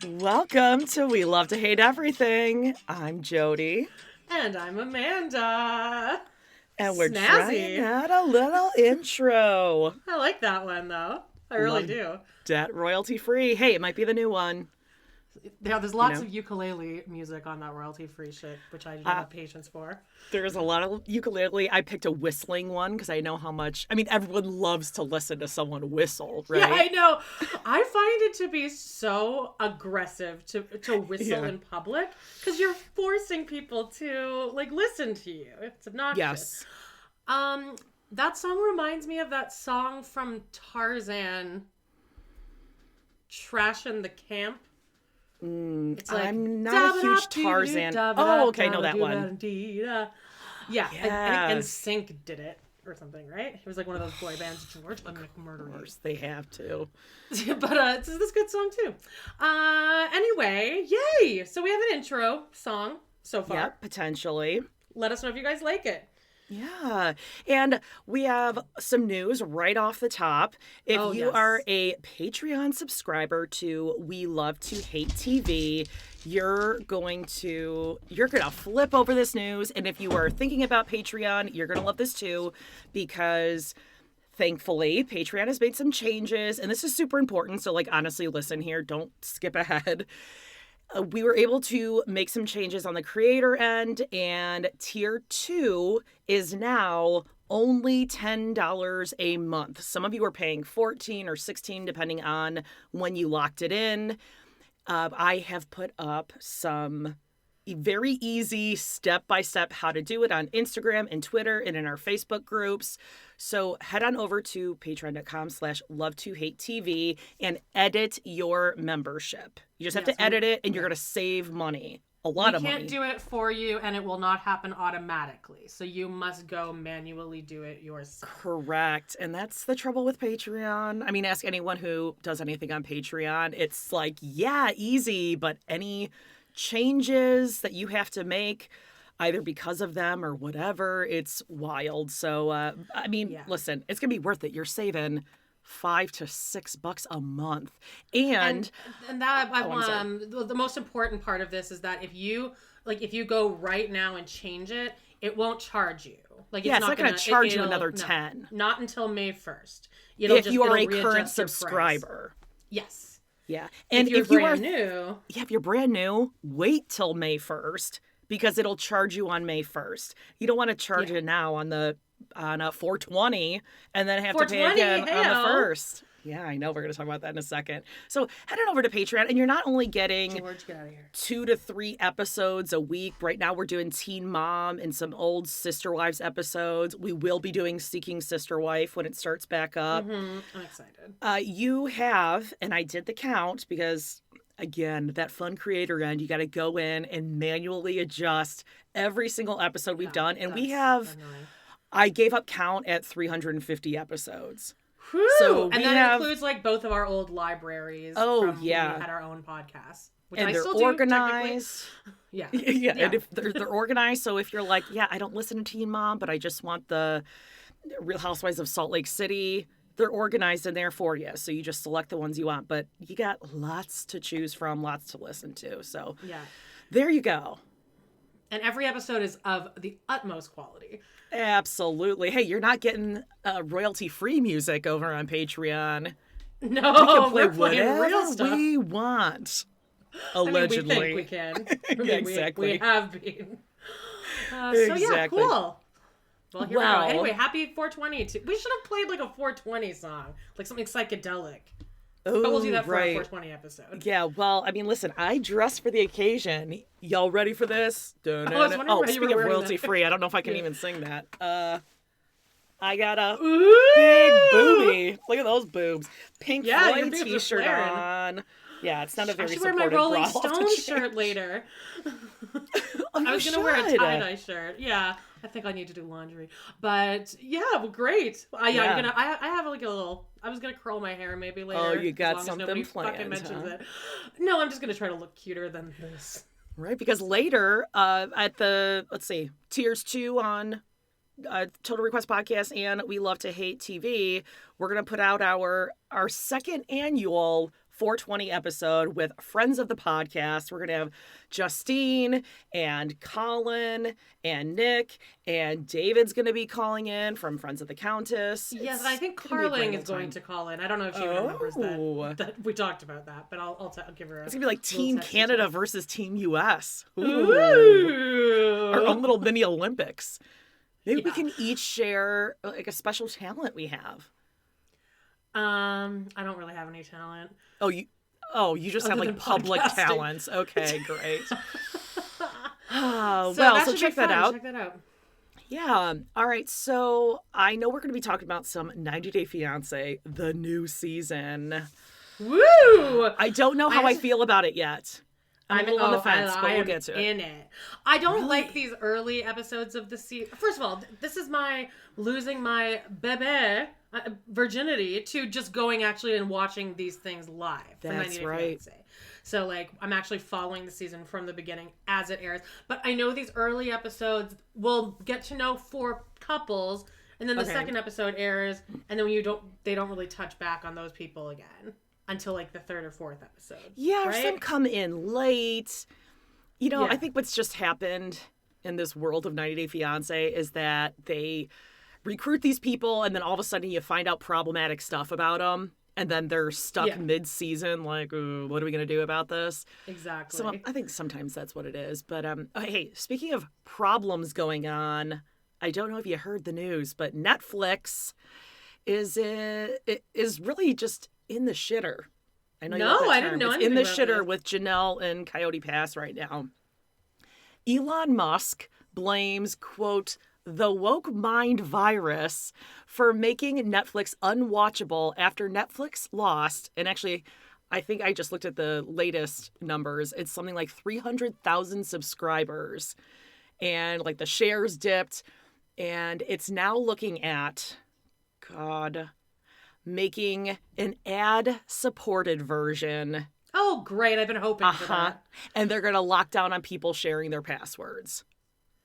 Welcome to We Love to Hate Everything. I'm Jodie. And I'm Amanda. And we're trying out a little intro. I like that one, though. I really do. That royalty-free. Hey, it might be the new one. Yeah, there's lots of ukulele music on that royalty-free shit, which I don't have patience for. There's a lot of ukulele. I picked a whistling one because I know how much... I mean, everyone loves to listen to someone whistle, right? Yeah, I know. I find it to be so aggressive to whistle in public because you're forcing people to, listen to you. It's obnoxious. Yes. That song reminds me of that song from Tarzan, Trash in the Camp. It's like, I'm not a huge Tarzan. Oh, okay, I know that one. Yeah, and Sync did it or something, right? It was like one of those boy bands, George and McMurder. Of course, they have to. But it's this good song too. Anyway, yay! So we have an intro song so far. Yeah, potentially. Let us know if you guys like it. Yeah, and we have some news right off the top. If you are a Patreon subscriber to We Love to Hate TV, you're gonna flip over this news. And if you are thinking about Patreon, you're gonna love this too, because thankfully Patreon has made some changes, and this is super important. So honestly, listen here, don't skip ahead. We were able to make some changes on the creator end, and tier 2 is now only $10 a month. Some of you are paying $14 or $16 depending on when you locked it in. I have put up some very easy step-by-step how to do it on Instagram and Twitter and in our Facebook groups. So head on over to patreon.com/lovetohatetv and edit your membership. You just have to edit it, and you're going to save money. A lot of money. We can't do it for you, and it will not happen automatically. So you must go manually do it yourself. Correct. And that's the trouble with Patreon. I mean, ask anyone who does anything on Patreon. It's like, yeah, easy, but any changes that you have to make either because of them or whatever, it's wild. So listen, it's gonna be worth it. You're saving $5 to $6 a month, and that I want. The most important part of this is that if you go right now and change it, it won't charge you. It's not going to charge you another $10. Not until May 1st. If you are a current subscriber. Yes. Yeah. And if you're brand new. Yeah, if you're brand new, wait till May 1st because it'll charge you on May 1st. You don't want to charge it now on a 420 and then have to pay again on the 1st. Yeah, I know. We're going to talk about that in a second. So head on over to Patreon, and you're not only getting George, get out of here. 2 to 3 episodes a week. Right now we're doing Teen Mom and some old Sister Wives episodes. We will be doing Seeking Sister Wife when it starts back up. Mm-hmm. I'm excited. You have, and I did the count because, again, that fun creator end, you got to go in and manually adjust every single episode we've done. And we have, annoying. I gave up count at 350 episodes. Whew. So and that includes both of our old libraries. Oh, from when we had our own podcast. And they're organized. Yeah. And if they're organized. So if you're like, I don't listen to Teen Mom, but I just want the Real Housewives of Salt Lake City, they're organized in there for you. So you just select the ones you want. But you got lots to choose from, lots to listen to. So there you go. And every episode is of the utmost quality. Absolutely. Hey, you're not getting royalty-free music over on Patreon. No, we can play whatever real stuff we want. Allegedly. I mean, we think we can. Exactly. We have been. Exactly. Cool. Well, here we go. Anyway, happy 420. We should have played a 420 song, something psychedelic. Oh, but we'll do that for a 420 episode. Yeah, well, I mean, listen, I dressed for the occasion. Y'all ready for this? Speaking of royalty-free, I don't know if I can even sing that. I got a big boobie. Look at those boobs. Pink Floyd t-shirt on. Yeah, it's not a very supportive bra. I should wear my Rolling Stones shirt later. I was going to wear a tie-dye shirt. Yeah, I think I need to do laundry. But yeah, well, great. I have like a little. I was gonna curl my hair maybe later. Oh, you got something planned? It. No, I'm just gonna try to look cuter than this. Right, because later at the, let's see, Tiers 2 on Total Request Podcast and We Love to Hate TV, we're going to put out our second annual 420 episode with friends of the podcast. We're going to have Justine and Colin and Nick, and David's going to be calling in from Friends of the Countess. Yes, I think Carling is going to call in. I don't know if she remembers that we talked about that, but I'll give her a... It's going to be like Team Canada versus Team US. Ooh. Our own little mini Olympics. Maybe we can each share like a special talent we have. I don't really have any talent. You just have like public talents. Okay, great. So check that out. Check that out. Yeah. All right. So I know we're going to be talking about some 90 Day Fiance, the new season. Woo! I don't know how I feel about it yet. I'm a little on the fence, but we'll get to it. In it. I don't like these early episodes of the season. First of all, this is my losing my bebe virginity to just going actually and watching these things live. That's right. Fiance. So like I'm actually following the season from the beginning as it airs. But I know these early episodes will get to know 4 couples, and then the second episode airs, and then they don't really touch back on those people again until like the 3rd or 4th episode. Yeah, right? Or some come in late. I think what's just happened in this world of 90 Day Fiance is that they recruit these people, and then all of a sudden you find out problematic stuff about them, and then they're stuck mid-season like, ooh, what are we going to do about this? Exactly. So I think sometimes that's what it is. But hey, speaking of problems going on, I don't know if you heard the news, but Netflix is really just in the shitter. I know. No, I didn't know it's anything in the about shitter this. with Janelle and Coyote Pass right now. Elon Musk blames, quote, the woke mind virus for making Netflix unwatchable after Netflix lost. And actually, I think I just looked at the latest numbers. It's something like 300,000 subscribers. And like the shares dipped. And it's now looking at, making an ad-supported version. Oh, great. I've been hoping for that. And they're going to lock down on people sharing their passwords.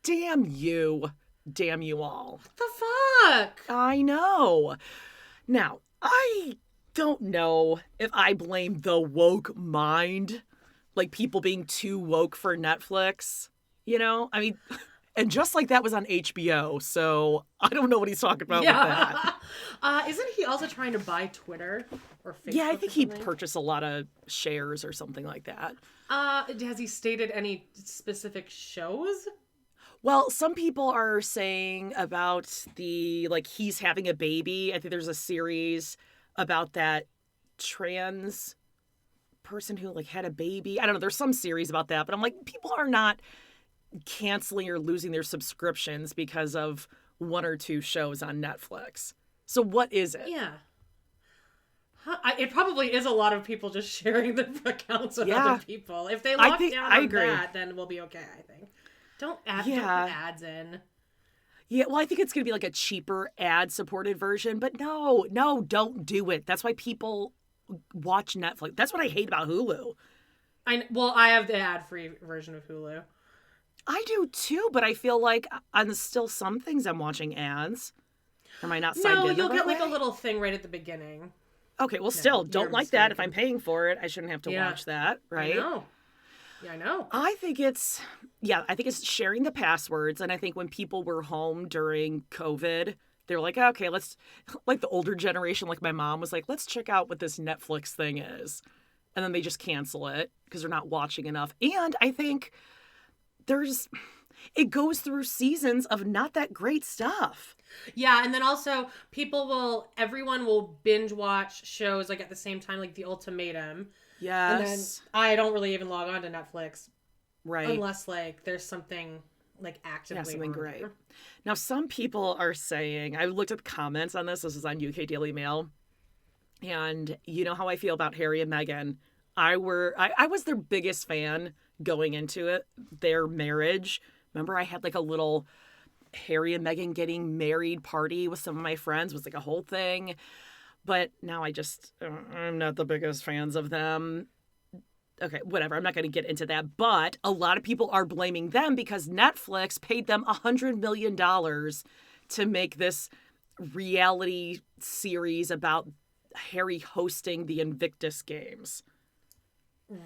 Damn you. Damn you all. What the fuck? I know. Now, I don't know if I blame the woke mind, like people being too woke for Netflix. I mean, and Just Like That was on HBO, so I don't know what he's talking about with that. Isn't he also trying to buy Twitter or Facebook? Yeah, I think he purchased a lot of shares or something like that. Has he stated any specific shows? Well, some people are saying about he's having a baby. I think there's a series about that trans person who had a baby. I don't know. There's some series about that, but I'm like, people are not canceling or losing their subscriptions because of 1 or 2 shows on Netflix. So what is it? Yeah. It probably is a lot of people just sharing their accounts with other people. If they lock down on that, then we'll be okay, I think. Don't put ads in. Yeah, well, I think it's going to be like a cheaper ad-supported version, but no, don't do it. That's why people watch Netflix. That's what I hate about Hulu. I have the ad-free version of Hulu. I do too, but I feel like on still some things I'm watching ads. Am I not signed in? No, you'll get like a little thing right at the beginning. Okay, well, still, don't like that. If I'm paying for it, I shouldn't have to watch that, right? I know. Yeah, I know. I think it's sharing the passwords. And I think when people were home during COVID, they were like, okay, let's, like the older generation, like my mom was like, let's check out what this Netflix thing is. And then they just cancel it because they're not watching enough. And I think it goes through seasons of not that great stuff. Yeah, and then also everyone will binge watch shows like at the same time, like The Ultimatum. Yes. And then I don't really even log on to Netflix. Right. Unless there's something actively something great. There. Now some people are saying, I looked at the comments on this. This is on UK Daily Mail. And you know how I feel about Harry and Meghan. I was their biggest fan going into it, their marriage. Remember I had a little Harry and Meghan getting married party with some of my friends. It was a whole thing. But now I'm not the biggest fans of them. okay, whatever. I'm not going to get into that. But a lot of people are blaming them because Netflix paid them $100 million to make this reality series about Harry hosting the Invictus Games.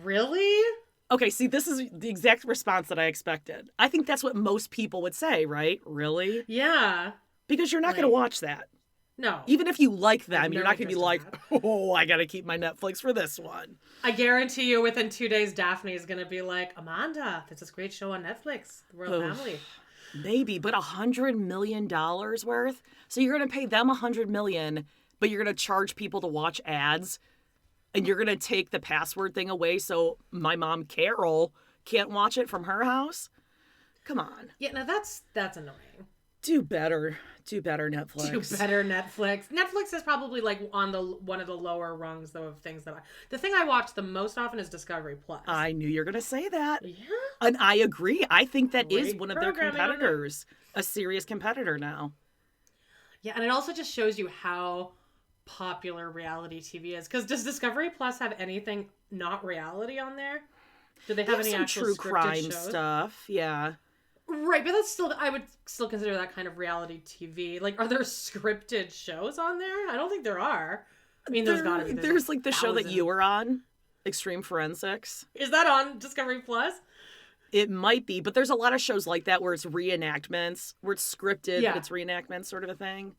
Really? Okay, see, this is the exact response that I expected. I think that's what most people would say, right? Really? Yeah. Because you're not going to watch that. No. Even if you like them, you're not going to be like, oh, I got to keep my Netflix for this one. I guarantee you within 2 days, Daphne is going to be like, Amanda, there's this great show on Netflix, The Royal Family. Maybe, but $100 million worth? So you're going to pay them $100 million, but you're going to charge people to watch ads? And you're going to take the password thing away so my mom, Carol, can't watch it from her house? Come on. Yeah, no, that's annoying. Do better. Do better, Netflix. Do better, Netflix. Netflix is probably like on one of the lower rungs, though, of things that the thing I watch the most often is Discovery Plus. I knew you were going to say that. Yeah. And I agree. I think that Great is one of their competitors. A serious competitor now. Yeah, and it also just shows you how popular reality TV is. Because does Discovery Plus have anything not reality on there? Do they have any some actual true scripted crime shows? Stuff? Yeah. Right, but that's still, I would still consider that kind of reality TV. Like, are there scripted shows on there? I don't think there are. I mean, there's gotta be. There's like the show that you were on, Extreme Forensics. Is that on Discovery Plus? It might be, but there's a lot of shows like that where it's reenactments, where it's scripted, but it's reenactments sort of a thing.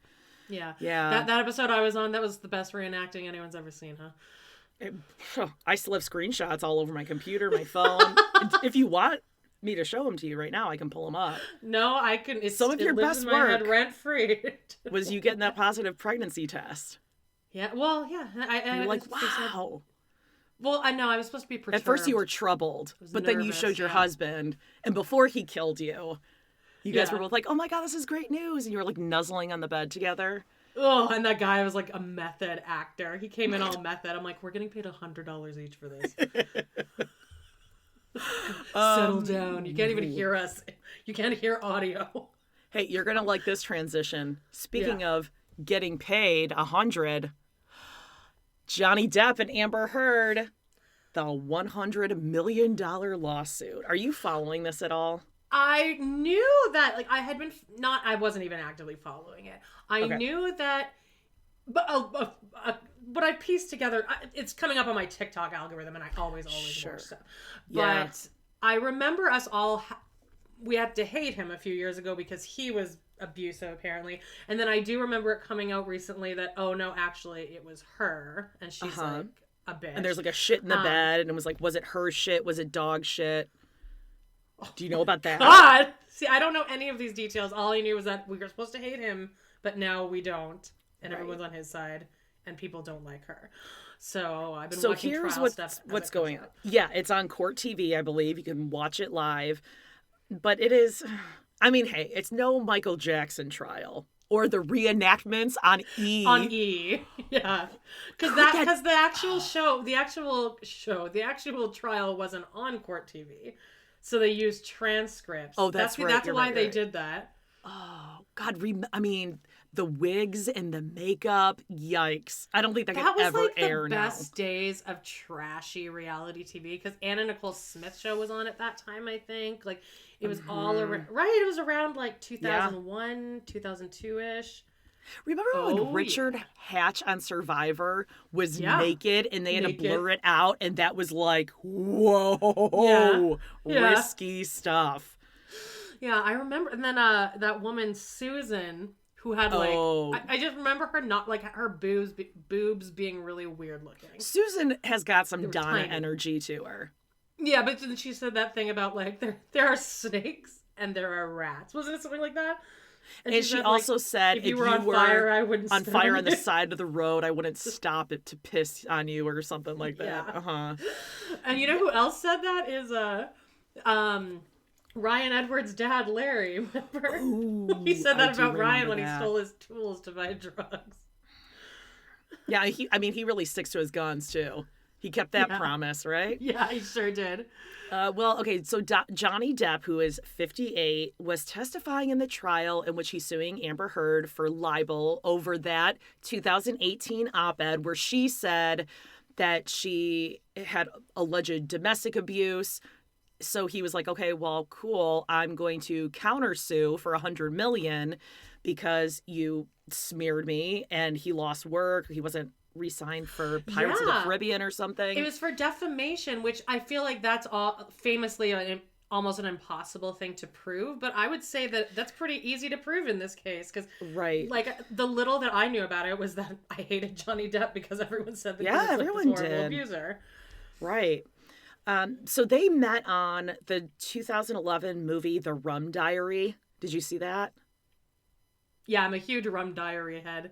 Yeah. Yeah. That episode I was on, that was the best reenacting anyone's ever seen, huh? I still have screenshots all over my computer, my phone. If you want me to show them to you right now, I can pull them up. No, I can. Some of your best work rent free was you getting that positive pregnancy test. Yeah, well, yeah. You're like, wow. Well, I know I was supposed to be perturbed. At first you were troubled, but then you showed your husband, and before he killed you, you guys were both like, oh my God, this is great news. And you were like nuzzling on the bed together. Oh, and that guy was like a method actor. He came in all method. I'm like, we're getting paid $100 each for this. Settle down. You can't even hear us. You can't hear audio. Hey, you're going to like this transition. Speaking of getting paid $100, Johnny Depp and Amber Heard, the $100 million lawsuit. Are you following this at all? I knew that, like, I wasn't even actively following it. I knew that, but I pieced together, it's coming up on my TikTok algorithm, and I always watch stuff. Yeah. But I remember us all, we had to hate him a few years ago because he was abusive, apparently. And then I do remember it coming out recently that, oh no, actually, it was her, and she's like a bitch. And there's like a shit in the bed, and it was like, was it her shit? Was it dog shit? Do you know about that? God! See, I don't know any of these details. All I knew was that we were supposed to hate him, but now we don't. And everyone's on his side, and people don't like her. So I've been watching trial stuff. What's going on. Yeah, it's on Court TV, I believe. You can watch it live. But it is, I mean, hey, it's no Michael Jackson trial. Or the reenactments on E. On E, yeah. Because the actual trial wasn't on Court TV. So they used transcripts. Oh, that's right. That's why they did that. Oh, God. I mean, the wigs and the makeup. Yikes. I don't think that could ever air now. That was the best days of trashy reality TV. Because Anna Nicole Smith's show was on at that time, I think. Like, it was all around. Right? It was around like 2001, 2002-ish. Remember when Richard Hatch on Survivor was naked and they had to blur it out, and that was like, whoa, risky stuff. Yeah, I remember. And then that woman, Susan, who had like, I just remember her not, like, her boobs being really weird looking. Susan has got some Donna energy to her. Yeah, but then she said that thing about, like, there are snakes and there are rats. Wasn't it something like that? And she also said, if you were on fire, I wouldn't on fire on the side of the road, I wouldn't stop it to piss on you or something like that. Yeah. And you know who else said that is Ryan Edwards' dad, Larry. Remember? Ooh, he said that about Ryan when he stole his tools to buy drugs. Yeah, he really sticks to his guns too. He kept that promise, right? Yeah, he sure did. Well, okay, so Johnny Depp, who is 58, was testifying in the trial in which he's suing Amber Heard for libel over that 2018 op-ed where she said that she had alleged domestic abuse. So he was like, okay, well, cool. I'm going to countersue for $100 million because you smeared me, and he lost work. He wasn't re-signed for Pirates of the Caribbean or something. It was for defamation, which I feel like that's famously almost an impossible thing to prove. But I would say that that's pretty easy to prove in this case, because like the little that I knew about it was that I hated Johnny Depp because everyone said that he was everyone this horrible abuser. Right. So they met on the 2011 movie The Rum Diary. Did you see that? Yeah, I'm a huge Rum Diary head.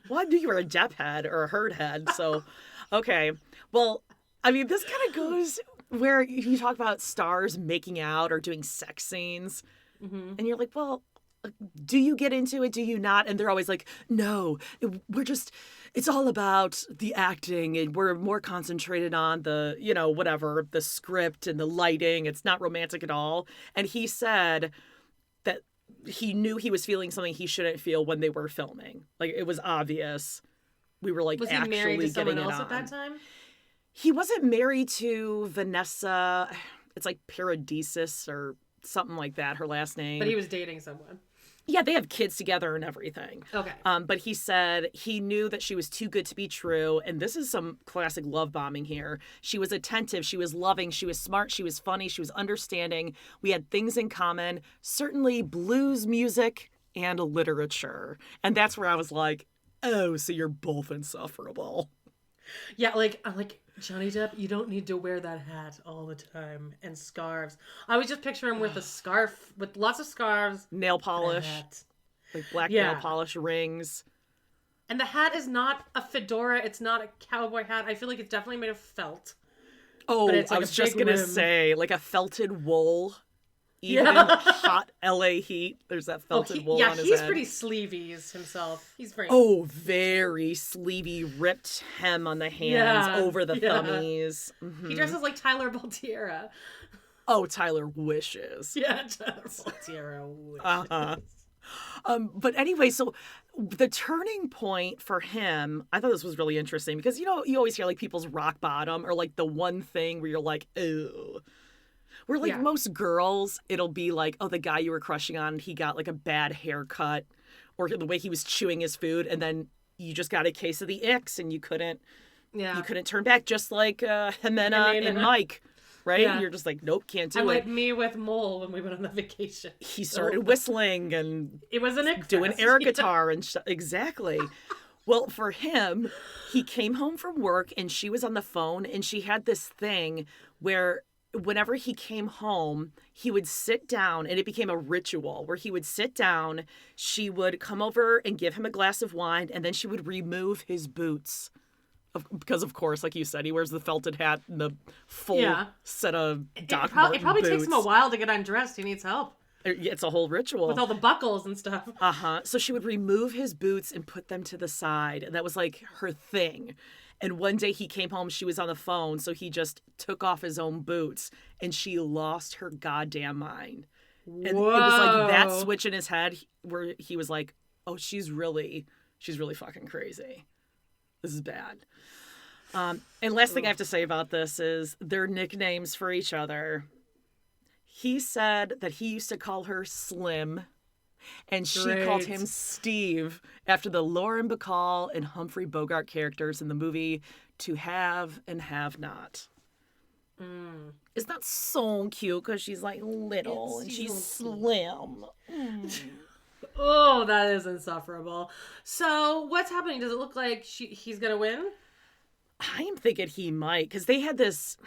Well, I knew you were a Depp head or a Heard head, so okay. Well, I mean, this kind of goes where you talk about stars making out or doing sex scenes, and you're like, well, do you get into it? Do you not? And they're always like, no, it's all about the acting, and we're more concentrated on the, whatever, the script and the lighting. It's not romantic at all. And he said that he knew he was feeling something he shouldn't feel when they were filming. Like, it was obvious. We were like, was he actually married to someone else on. at that time? He wasn't married to Vanessa. It's like Paradisus or something like that, her last name. But he was dating someone. Yeah, they have kids together and everything. Okay. But he said he knew that she was too good to be true. And this is some classic love bombing here. She was attentive. She was loving. She was smart. She was funny. She was understanding. We had things in common. Certainly blues music and literature. And that's where I was like, oh, so you're both insufferable. Yeah, I'm like, Johnny Depp, you don't need to wear that hat all the time and scarves. I was just picturing him with a scarf, with lots of scarves. Nail polish. Like black nail polish, rings. And the hat is not a fedora. It's not a cowboy hat. I feel like it's definitely made of felt. Oh, but it's like I was just going to say, like a felted wool. Even in hot LA heat, there's that felted wool on his head. Yeah, he's pretty sleevey himself. He's very... Oh, very sleevey, ripped hem on the hands, over the thummies. Mm-hmm. He dresses like Tyler Baltiera. Oh, Tyler wishes. Yeah, Tyler Baltiera wishes. But anyway, so the turning point for him, I thought this was really interesting because, you always hear like people's rock bottom or like the one thing where you're like, ew. Where, like, most girls, it'll be like, oh, the guy you were crushing on, he got, like, a bad haircut, or the way he was chewing his food, and then you just got a case of the icks, and you couldn't turn back, just like Jimena and Mike, right? Yeah. You're just like, nope, can't do it. Like me with Mole when we went on the vacation. He started whistling, and it was an ick doing air guitar, and exactly. Well, for him, he came home from work, and she was on the phone, and she had this thing where... whenever he came home, he would sit down, and it became a ritual where he would sit down, she would come over and give him a glass of wine, and then she would remove his boots. Because, of course, like you said, he wears the felted hat and the full set of Doc Marten It probably boots. takes him a while to get undressed. He needs help. It's a whole ritual. With all the buckles and stuff. So she would remove his boots and put them to the side, and that was like her thing. And one day he came home, she was on the phone, so he just took off his own boots, and she lost her goddamn mind. And it was like that switch in his head where he was like, oh, she's really fucking crazy. This is bad. And last thing I have to say about this is their nicknames for each other. He said that he used to call her Slim, and she called him Steve after the Lauren Bacall and Humphrey Bogart characters in the movie To Have and Have Not. It's not so cute because she's like little and she's slim. Oh, that is insufferable. So what's happening? Does it look like he's going to win? I'm thinking he might, because they had this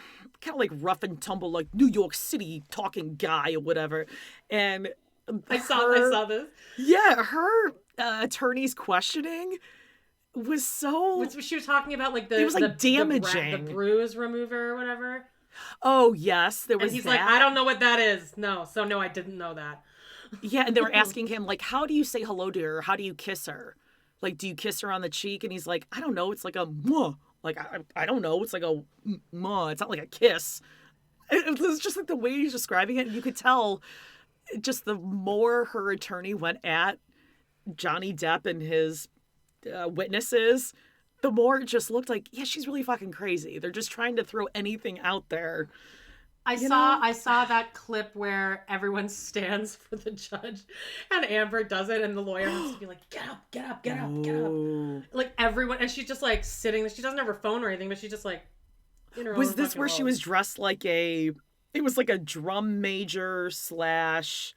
kind of like rough and tumble, like New York City talking guy or whatever. And I saw this. Yeah, her attorney's questioning was so... She was talking about like it was like damaging. The bruise remover or whatever. Oh, yes, there was and he's like, I don't know what that is. No, I didn't know that. Yeah, and they were asking him, like, how do you say hello to her? How do you kiss her? Like, do you kiss her on the cheek? And he's like, I don't know. It's like a mwah. Like, I don't know. It's like a mwah. It's not like a kiss. It was just like the way he's describing it. You could tell just the more her attorney went at Johnny Depp and his witnesses, the more it just looked like, yeah, she's really fucking crazy. They're just trying to throw anything out there. I saw that clip where everyone stands for the judge and Amber does it and the lawyer has to be like, get up, get up, get up, get up. Like everyone, and she's just like sitting, she doesn't have her phone or anything, but she's just like in her Was this where she was dressed like it was like a drum major / circus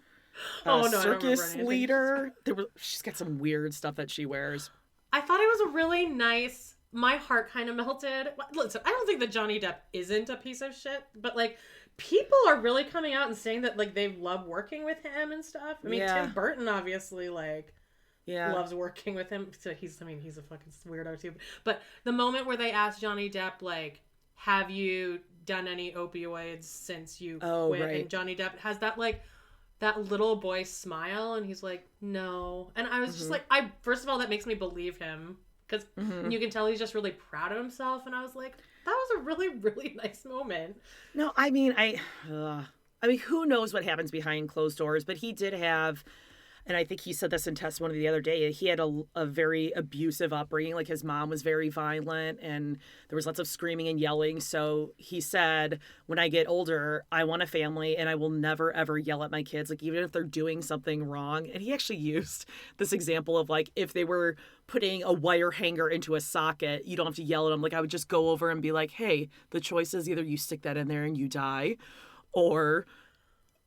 leader? She's got some weird stuff that she wears. I thought it was a really nice, my heart kind of melted. Listen, I don't think that Johnny Depp isn't a piece of shit, but like people are really coming out and saying that like they love working with him and stuff. I mean, Tim Burton obviously like loves working with him. So he's a fucking weirdo too. But the moment where they asked Johnny Depp like, have you done any opioids since you quit? Right. And Johnny Depp has that like that little boy smile and he's like, no. And I was just like, first of all, that makes me believe him because you can tell he's just really proud of himself. And I was like, that was a really, really nice moment. No, I mean, who knows what happens behind closed doors, but he did have, and I think he said this in testimony the other day, he had a very abusive upbringing. Like his mom was very violent and there was lots of screaming and yelling. So he said, when I get older, I want a family and I will never, ever yell at my kids. Like even if they're doing something wrong. And he actually used this example of like, if they were putting a wire hanger into a socket, you don't have to yell at them. Like I would just go over and be like, hey, the choice is either you stick that in there and you die or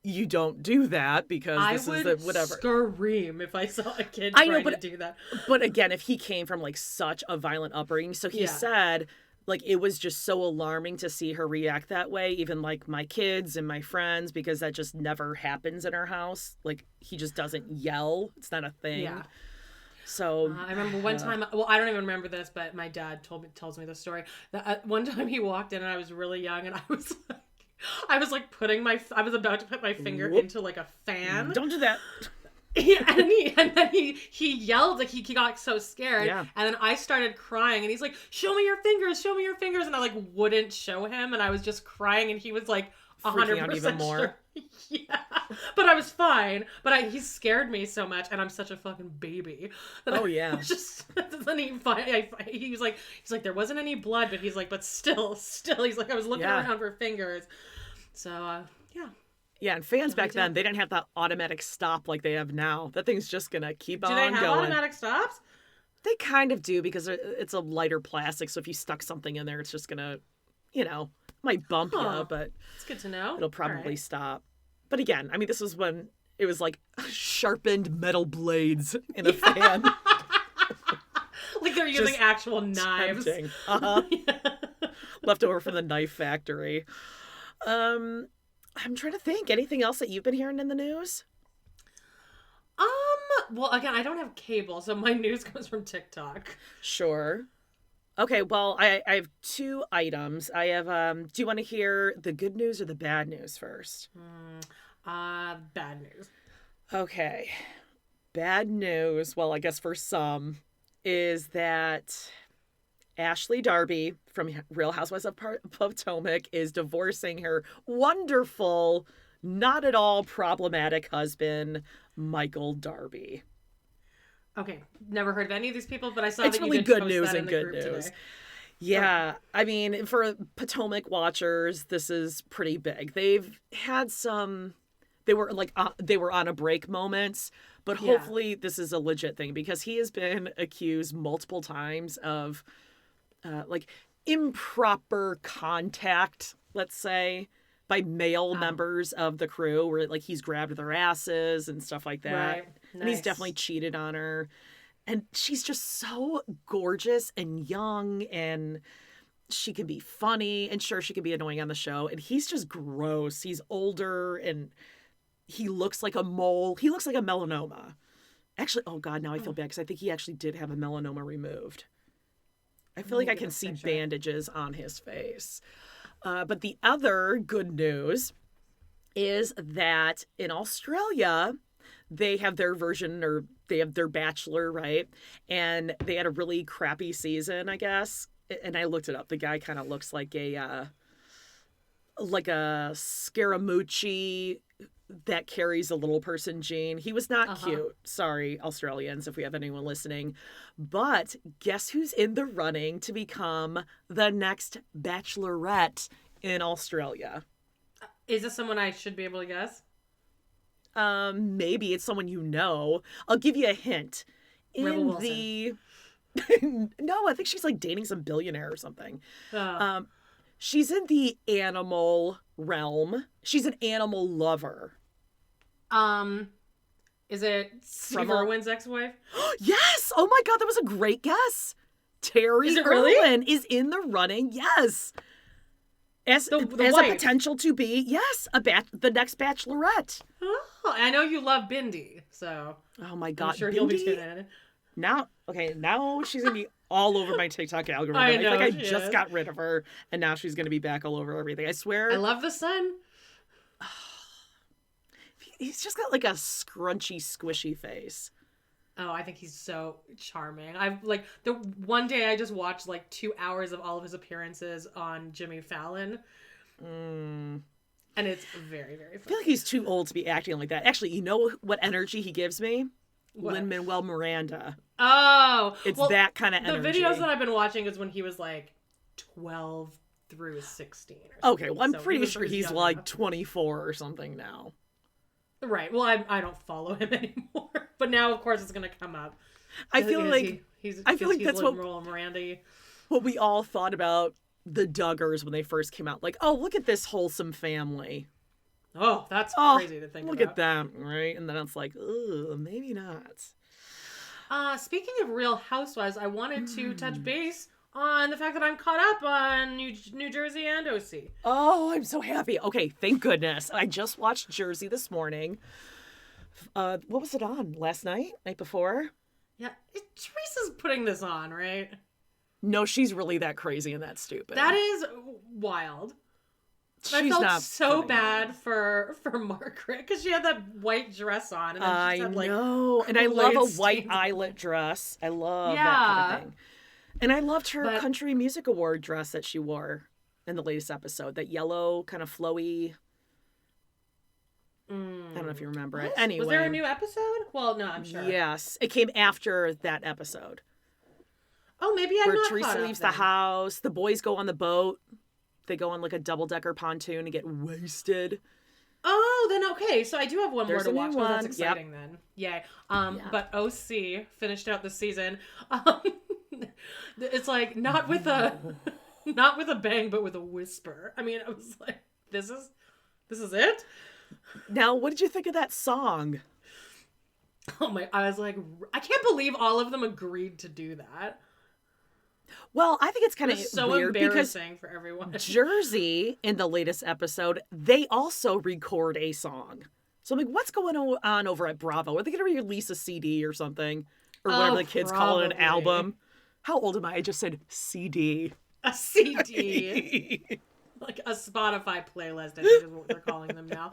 you don't do that because this is the whatever. I would scream if I saw a kid trying to do that. But again, if he came from like such a violent upbringing, so he said like it was just so alarming to see her react that way, even like my kids and my friends, because that just never happens in our house. Like he just doesn't yell. It's not a thing. Yeah. So I remember one time, well, I don't even remember this, but my dad tells me the story. That one time he walked in and I was really young and I was like I was about to put my finger into like a fan. Don't do that. Yeah, and then he yelled, like he got so scared. Yeah. And then I started crying and he's like, show me your fingers. And I like wouldn't show him and I was just crying and he was like 100% even more. Sure. Yeah. But I was fine. But he scared me so much and I'm such a fucking baby. Yeah. Then he was like, there wasn't any blood, but he's like, but still, he's like, I was looking around for fingers. So, yeah. Yeah, and fans back then, they didn't have that automatic stop like they have now. That thing's just going to keep on going. Do they have automatic stops? They kind of do because it's a lighter plastic. So if you stuck something in there, it's just going to, might bump you, but it's good to know. It'll probably stop. But again, I mean, this was when it was like sharpened metal blades in a fan. Like they're using actual knives. Left over from the knife factory. I'm trying to think. Anything else that you've been hearing in the news? Well, again, I don't have cable, so my news comes from TikTok. Sure. Okay, well, I have 2 items. I have, do you want to hear the good news or the bad news first? Bad news. Okay. Bad news, well, I guess for some, is that Ashley Darby from Real Housewives of Potomac is divorcing her wonderful, not at all problematic husband, Michael Darby. Okay, never heard of any of these people, but I saw it's that really you did good post news that and in good the group news. Today. Yeah, I mean, for Potomac watchers, this is pretty big. They've had they were on a break moments, but hopefully this is a legit thing because he has been accused multiple times of like improper contact, let's say, by male members of the crew where like he's grabbed their asses and stuff like that. Right. Nice. And he's definitely cheated on her. And she's just so gorgeous and young and she can be funny and sure she can be annoying on the show. And he's just gross. He's older and he looks like a mole. He looks like a melanoma. Actually, oh God, now I feel bad because I think he actually did have a melanoma removed. I feel like I can see bandages on his face. But the other good news is that in Australia, they have their version or they have their Bachelor, right? And they had a really crappy season, I guess. And I looked it up. The guy kind of looks like a Scaramucci that carries a little person gene. He was not cute. Sorry, Australians, if we have anyone listening. But guess who's in the running to become the next Bachelorette in Australia? Is this someone I should be able to guess? Maybe it's someone you know. I'll give you a hint. Rebel Wilson. No, I think she's like dating some billionaire or something. She's in the animal realm. She's an animal lover. Is it Steve Irwin's ex-wife? Yes! Oh my God, that was a great guess. Terry Irwin is in the running. Yes. As a potential to be, yes, the next Bachelorette. Oh, I know you love Bindi, so. Oh my God, I'm sure he'll be tuning in. Now she's gonna be all over my TikTok algorithm. I think I just got rid of her, and now she's gonna be back all over everything. I swear. I love the sun. He's just got like a scrunchy, squishy face. Oh, I think he's so charming. I've like the one day I just watched like 2 hours of all of his appearances on Jimmy Fallon. And it's very, very funny. I feel like he's too old to be acting like that. Actually, you know what energy he gives me? Lin-Manuel Miranda. Oh. It's that kind of energy. The videos that I've been watching is when he was like 12 through 16. Okay, well, I'm pretty sure he's like 24 or something now. Right. Well, I don't follow him anymore. But now, of course, it's going to come up. I feel like that's Miranda. What we all thought about the Duggars when they first came out. Like, oh, look at this wholesome family. Oh, that's crazy to think about. Look at them, right? And then it's like, ugh, maybe not. Speaking of Real Housewives, I wanted to touch base on the fact that I'm caught up on New Jersey and OC. Oh, I'm so happy. Okay, thank goodness. I just watched Jersey this morning. What was it on? Last night? Night before? Yeah, Teresa's putting this on, right? No, she's really that crazy and that stupid. That is wild. I felt so bad for Margaret because she had that white dress on. And then she had, like, know. And I love a white eyelet dress. I love that kind of thing. And I loved her Country Music Award dress that she wore in the latest episode. That yellow, kind of flowy. I don't know if you remember it. Anyway. Was there a new episode? Well, no, I'm sure. Yes. It came after that episode. Oh, maybe I'm not caught up. Where Teresa leaves the house. The boys go on the boat. They go on like a double-decker pontoon and get wasted. Oh, then okay. So I do have one more to watch. Well, that's exciting then. Yay. But OC finished out the season. It's like not with a bang, but with a whisper. I mean, I was like, this is it? Now, what did you think of that song? Oh my, I was like, I can't believe all of them agreed to do that. Well, I think it's kind of so weird embarrassing for everyone. Jersey, in the latest episode, they also record a song. So I'm like, what's going on over at Bravo? Are they going to release a CD or something? Or whatever the kids call it, an album? How old am I? I just said CD. A CD. Like a Spotify playlist, I think is what they're calling them now.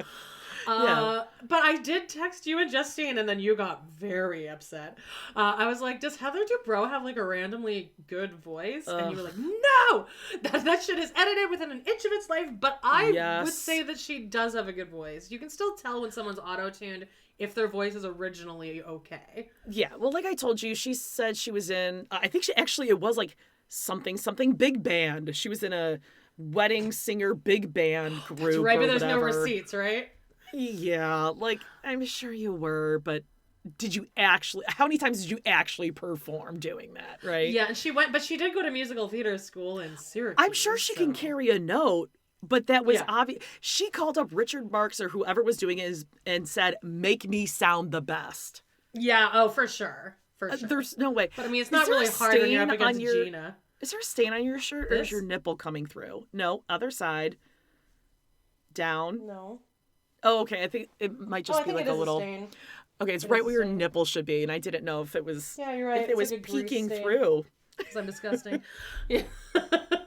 But I did text you and Justine, and then you got very upset. I was like, does Heather Dubrow have like a randomly good voice? And you were like, no! That shit is edited within an inch of its life, but I would say that she does have a good voice. You can still tell when someone's auto-tuned if their voice is originally okay. Yeah, well, like I told you, she said she was in, I think it was like something big band. She was in a wedding singer big band group. That's right, but there's no receipts, right? Yeah, like, I'm sure you were, but how many times did you actually perform doing that, right? Yeah, and but she did go to musical theater school in Syracuse. I'm sure she can carry a note, but that was obvious. She called up Richard Marx or whoever was doing it and said, make me sound the best. Yeah, oh, for sure. There's no way. But I mean, it's not really hard when you're up against Gina. Is there a stain on your shirt or is your nipple coming through? No, other side. Down. No. Oh, okay. I think it might just be like a little. Stain. Okay, it's right where your nipple should be, and I didn't know if it was. Yeah, you're right. If it was peeking through. Because I'm disgusting. Yeah.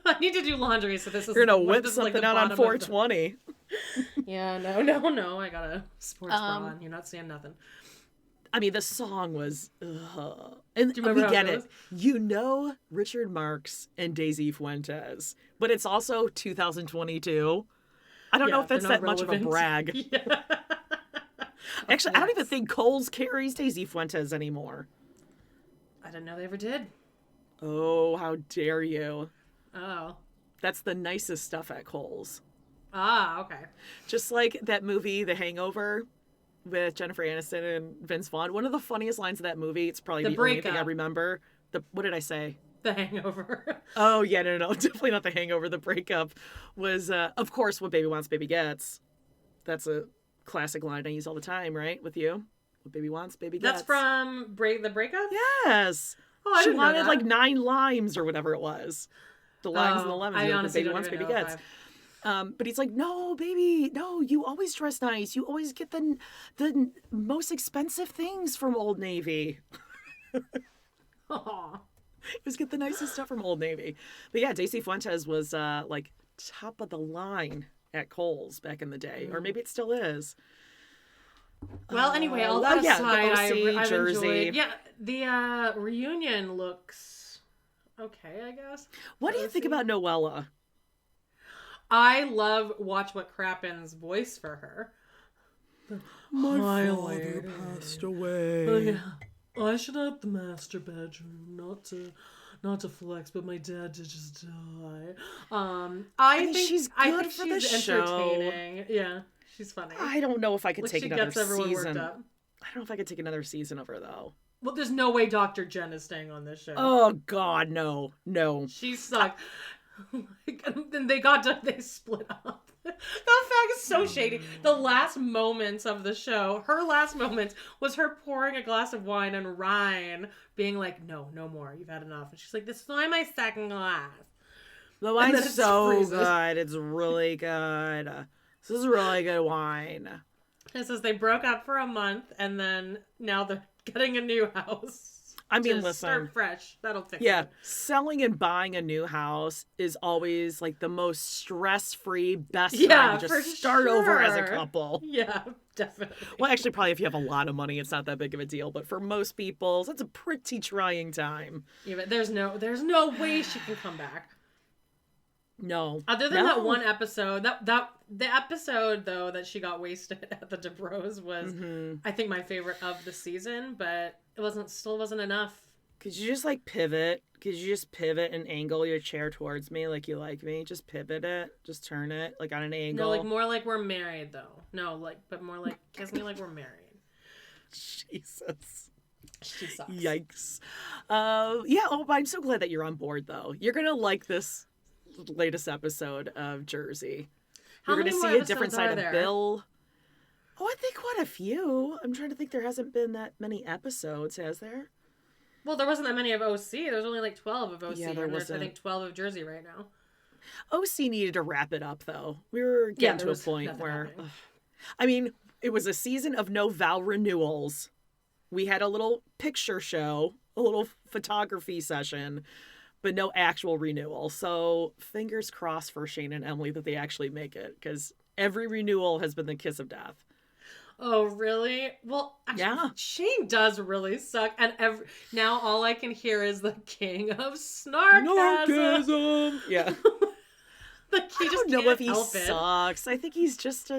I need to do laundry, so this is. You're gonna whip something out on 420. Yeah, no. I got a sports bra on. You're not seeing nothing. I mean, the song was, and we get it. You know Richard Marx and Daisy Fuentes, but it's also 2022. I don't know if that's that much of a brag. Yeah. Actually, I don't even think Kohl's carries Daisy Fuentes anymore. I didn't know they ever did. Oh, how dare you. Oh. That's the nicest stuff at Kohl's. Ah, okay. Just like that movie, The Hangover, with Jennifer Aniston and Vince Vaughn. One of the funniest lines of that movie, it's probably the only thing I remember. What did I say? The Hangover. Oh, yeah, no. Definitely not The Hangover. The breakup was, of course, what baby wants, baby gets. That's a classic line I use all the time, right? With you. What baby wants, baby gets. That's from the breakup? Yes. Oh, I didn't know that. She wanted like 9 limes or whatever it was. The limes and the lemons. I like, honestly baby don't wants, even baby know gets. But he's like, no, baby, no, you always dress nice. You always get the most expensive things from Old Navy. Aww. Always get the nicest stuff from Old Navy. But yeah, Daisy Fuentes was like top of the line at Kohl's back in the day. Or maybe it still is. Well, anyway, all that aside, I've Jersey. enjoyed. Yeah, the reunion looks okay, I guess. What do you think about Noella? I love Watch What Crappens' voice for her. My father passed away. Oh, yeah. I should have the master bedroom, not to flex, but my dad did just die. I think she's good for the show. Yeah, she's funny. I don't know if I could take another season. I don't know if I could take another season of her though. Well, there's no way Dr. Jen is staying on this show. Oh God, no. She sucked. And they split up. The fact is so shady. The last moments of the show, her last moments was her pouring a glass of wine and Ryan being like, no more, you've had enough. And she's like, this is only my second glass. The wine's so good. It's really good. This is really good wine. It says they broke up for a month and then now they're getting a new house. I mean, listen. Start fresh. That'll fix it. Yeah. Selling and buying a new house is always like the most stress-free, best time to just start over as a couple. Yeah, definitely. Well, actually, probably if you have a lot of money, it's not that big of a deal. But for most people, that's a pretty trying time. Yeah, but there's no way she can come back. No. Other than that one episode, the episode though that she got wasted at the DeBros was, I think, my favorite of the season, but it still wasn't enough. Could you just like pivot? Could you just pivot and angle your chair towards me like you like me? Just pivot it. Just turn it like on an angle. No, like more like we're married though. No, like, but more like kiss me like we're married. Jesus. She sucks. Yikes. Yeah. Oh, but I'm so glad that you're on board though. You're gonna like this latest episode of Jersey. You're going to see a different side of Bill. Oh, I think quite a few. I'm trying to think. There hasn't been that many episodes, has there? Well, there wasn't that many of OC. There's only like 12 of OC. Yeah, there's, I think, 12 of Jersey right now. OC needed to wrap it up, though. We were getting to a point where... I mean, it was a season of no vow renewals. We had a little picture show, a little photography session, but no actual renewal. So fingers crossed for Shane and Emily that they actually make it, because every renewal has been the kiss of death. Oh, really? Well, actually, Shane does really suck. And now all I can hear is the king of snarkasm. Yeah. I don't know if he sucks. I think he's just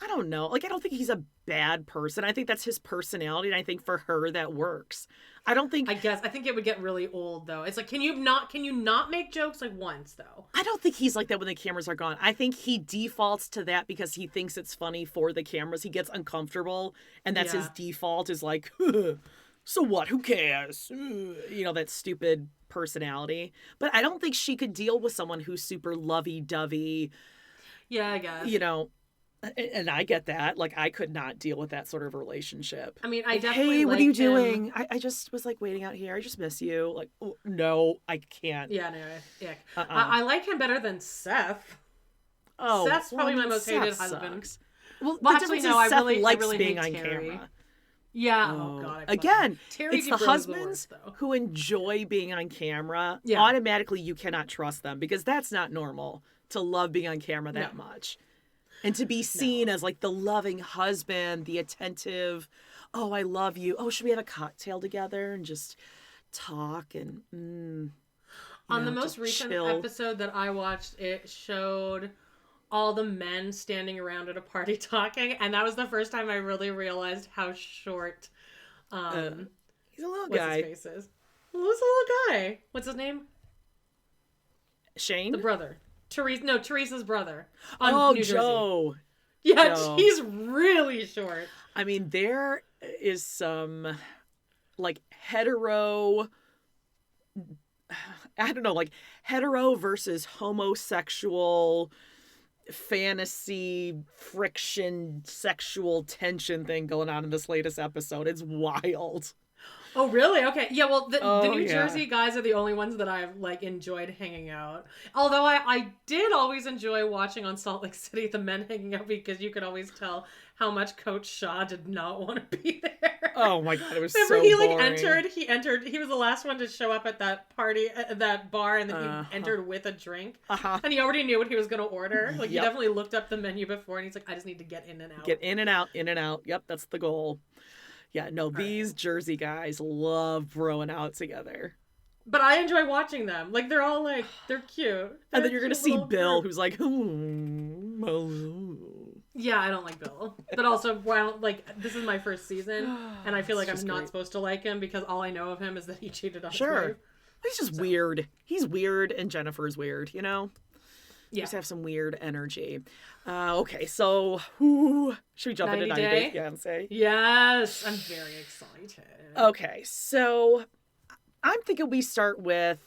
I don't know. Like, I don't think he's a bad person. I think that's his personality, and I think for her that works. I think it would get really old though. It's like, can you not make jokes like once though? I don't think he's like that when the cameras are gone. I think he defaults to that because he thinks it's funny for the cameras. He gets uncomfortable, and that's his default is like, so what? Who cares? You know, that stupid personality. But I don't think she could deal with someone who's super lovey-dovey. Yeah, I guess. You know, and I get that. Like, I could not deal with that sort of relationship. I mean, I definitely Hey, what are you doing? I just was, like, waiting out here. I just miss you. Like, oh, no, I can't. Yeah, no, yeah. I like him better than Seth. Oh, Seth's probably my most hated Seth husband. Sucks. Well, actually, no, Seth I really likes hate being on Terry. camera. Yeah. Oh God. Again, Terry it's the husbands who enjoy being on camera. Yeah. Automatically, you cannot trust them because that's not normal to love being on camera that much. And to be seen as like the loving husband, the attentive, oh, I love you. Oh, should we have a cocktail together and just talk and on the most recent episode that I watched, it showed all the men standing around at a party talking, and that was the first time I really realized how short He's a little what's guy. his face is. Who's a little guy? What's his name? Shane? The brother. Teresa's brother. On New Jersey. Joe. Yeah, Joe. he's really short. I mean, there is some, like, hetero versus homosexual fantasy friction sexual tension thing going on in this latest episode. It's wild. Oh, really? Okay. Yeah, well, the New yeah. Jersey guys are the only ones that I've, like, enjoyed hanging out. Although I did always enjoy watching on Salt Lake City the men hanging out because you could always tell how much Coach Shaw did not want to be there. Oh, my God. It was Remember, so he, boring. he entered, he was the last one to show up at that party, at that bar, and then he entered with a drink. And he already knew what he was going to order. Like, he definitely looked up the menu before, and he's like, I just need to get in and out. Get in and out, in and out. Yep, that's the goal. Yeah, no, these Jersey guys love broing out together. But I enjoy watching them. Like, they're all, like, they're cute. And then you're going to see Bill, group. who's like, Yeah, I don't like Bill. But also, well, like, this is my first season, and I feel like I'm not supposed to like him because all I know of him is that he cheated on his wife. He's just weird. He's weird, and Jennifer's weird, you know? Yeah. Just have some weird energy. Okay, so should we jump into 90 Day Fiance? Yes, I'm very excited. Okay, so I'm thinking we start with,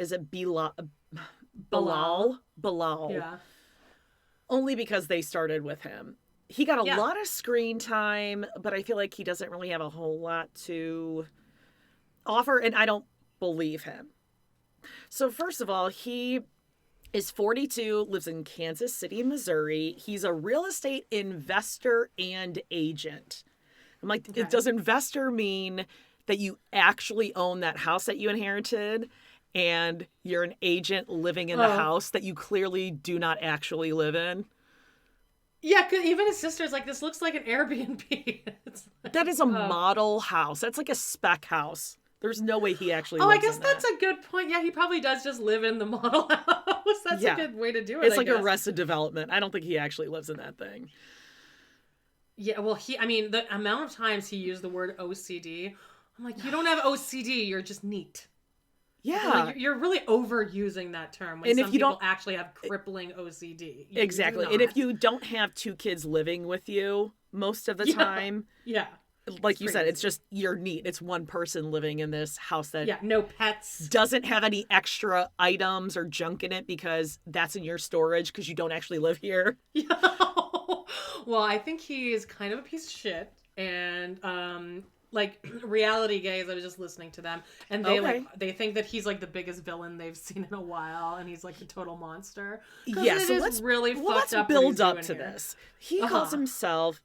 is it Bilal? Yeah. Only because they started with him. He got a lot of screen time, but I feel like he doesn't really have a whole lot to offer, and I don't believe him. So first of all, he is 42, lives in Kansas City, Missouri. He's a real estate investor and agent. I'm like, does investor mean that you actually own that house that you inherited and you're an agent living in the house that you clearly do not actually live in? Yeah, cause even his sister's like, this looks like an Airbnb. That is a model house. That's like a spec house. There's no way he actually lives in that. I guess that's a good point. Yeah, he probably does just live in the model house. That's a good way to do it. It's like Arrested Development. I don't think he actually lives in that thing. Yeah, well, the amount of times he used the word OCD, I'm like, you don't have OCD, you're just neat. Yeah. Like, you're really overusing that term when some people actually have crippling OCD. Exactly. And if you don't have two kids living with you most of the time. Yeah. Like you said, it's just, you're neat. It's one person living in this house that no pets, doesn't have any extra items or junk in it because that's in your storage because you don't actually live here. Yeah. Well, I think he is kind of a piece of shit. And like reality gays, I was just listening to them, and they they think that he's like the biggest villain they've seen in a while, and he's like a total monster. Yeah, so let's build up to this. He calls himself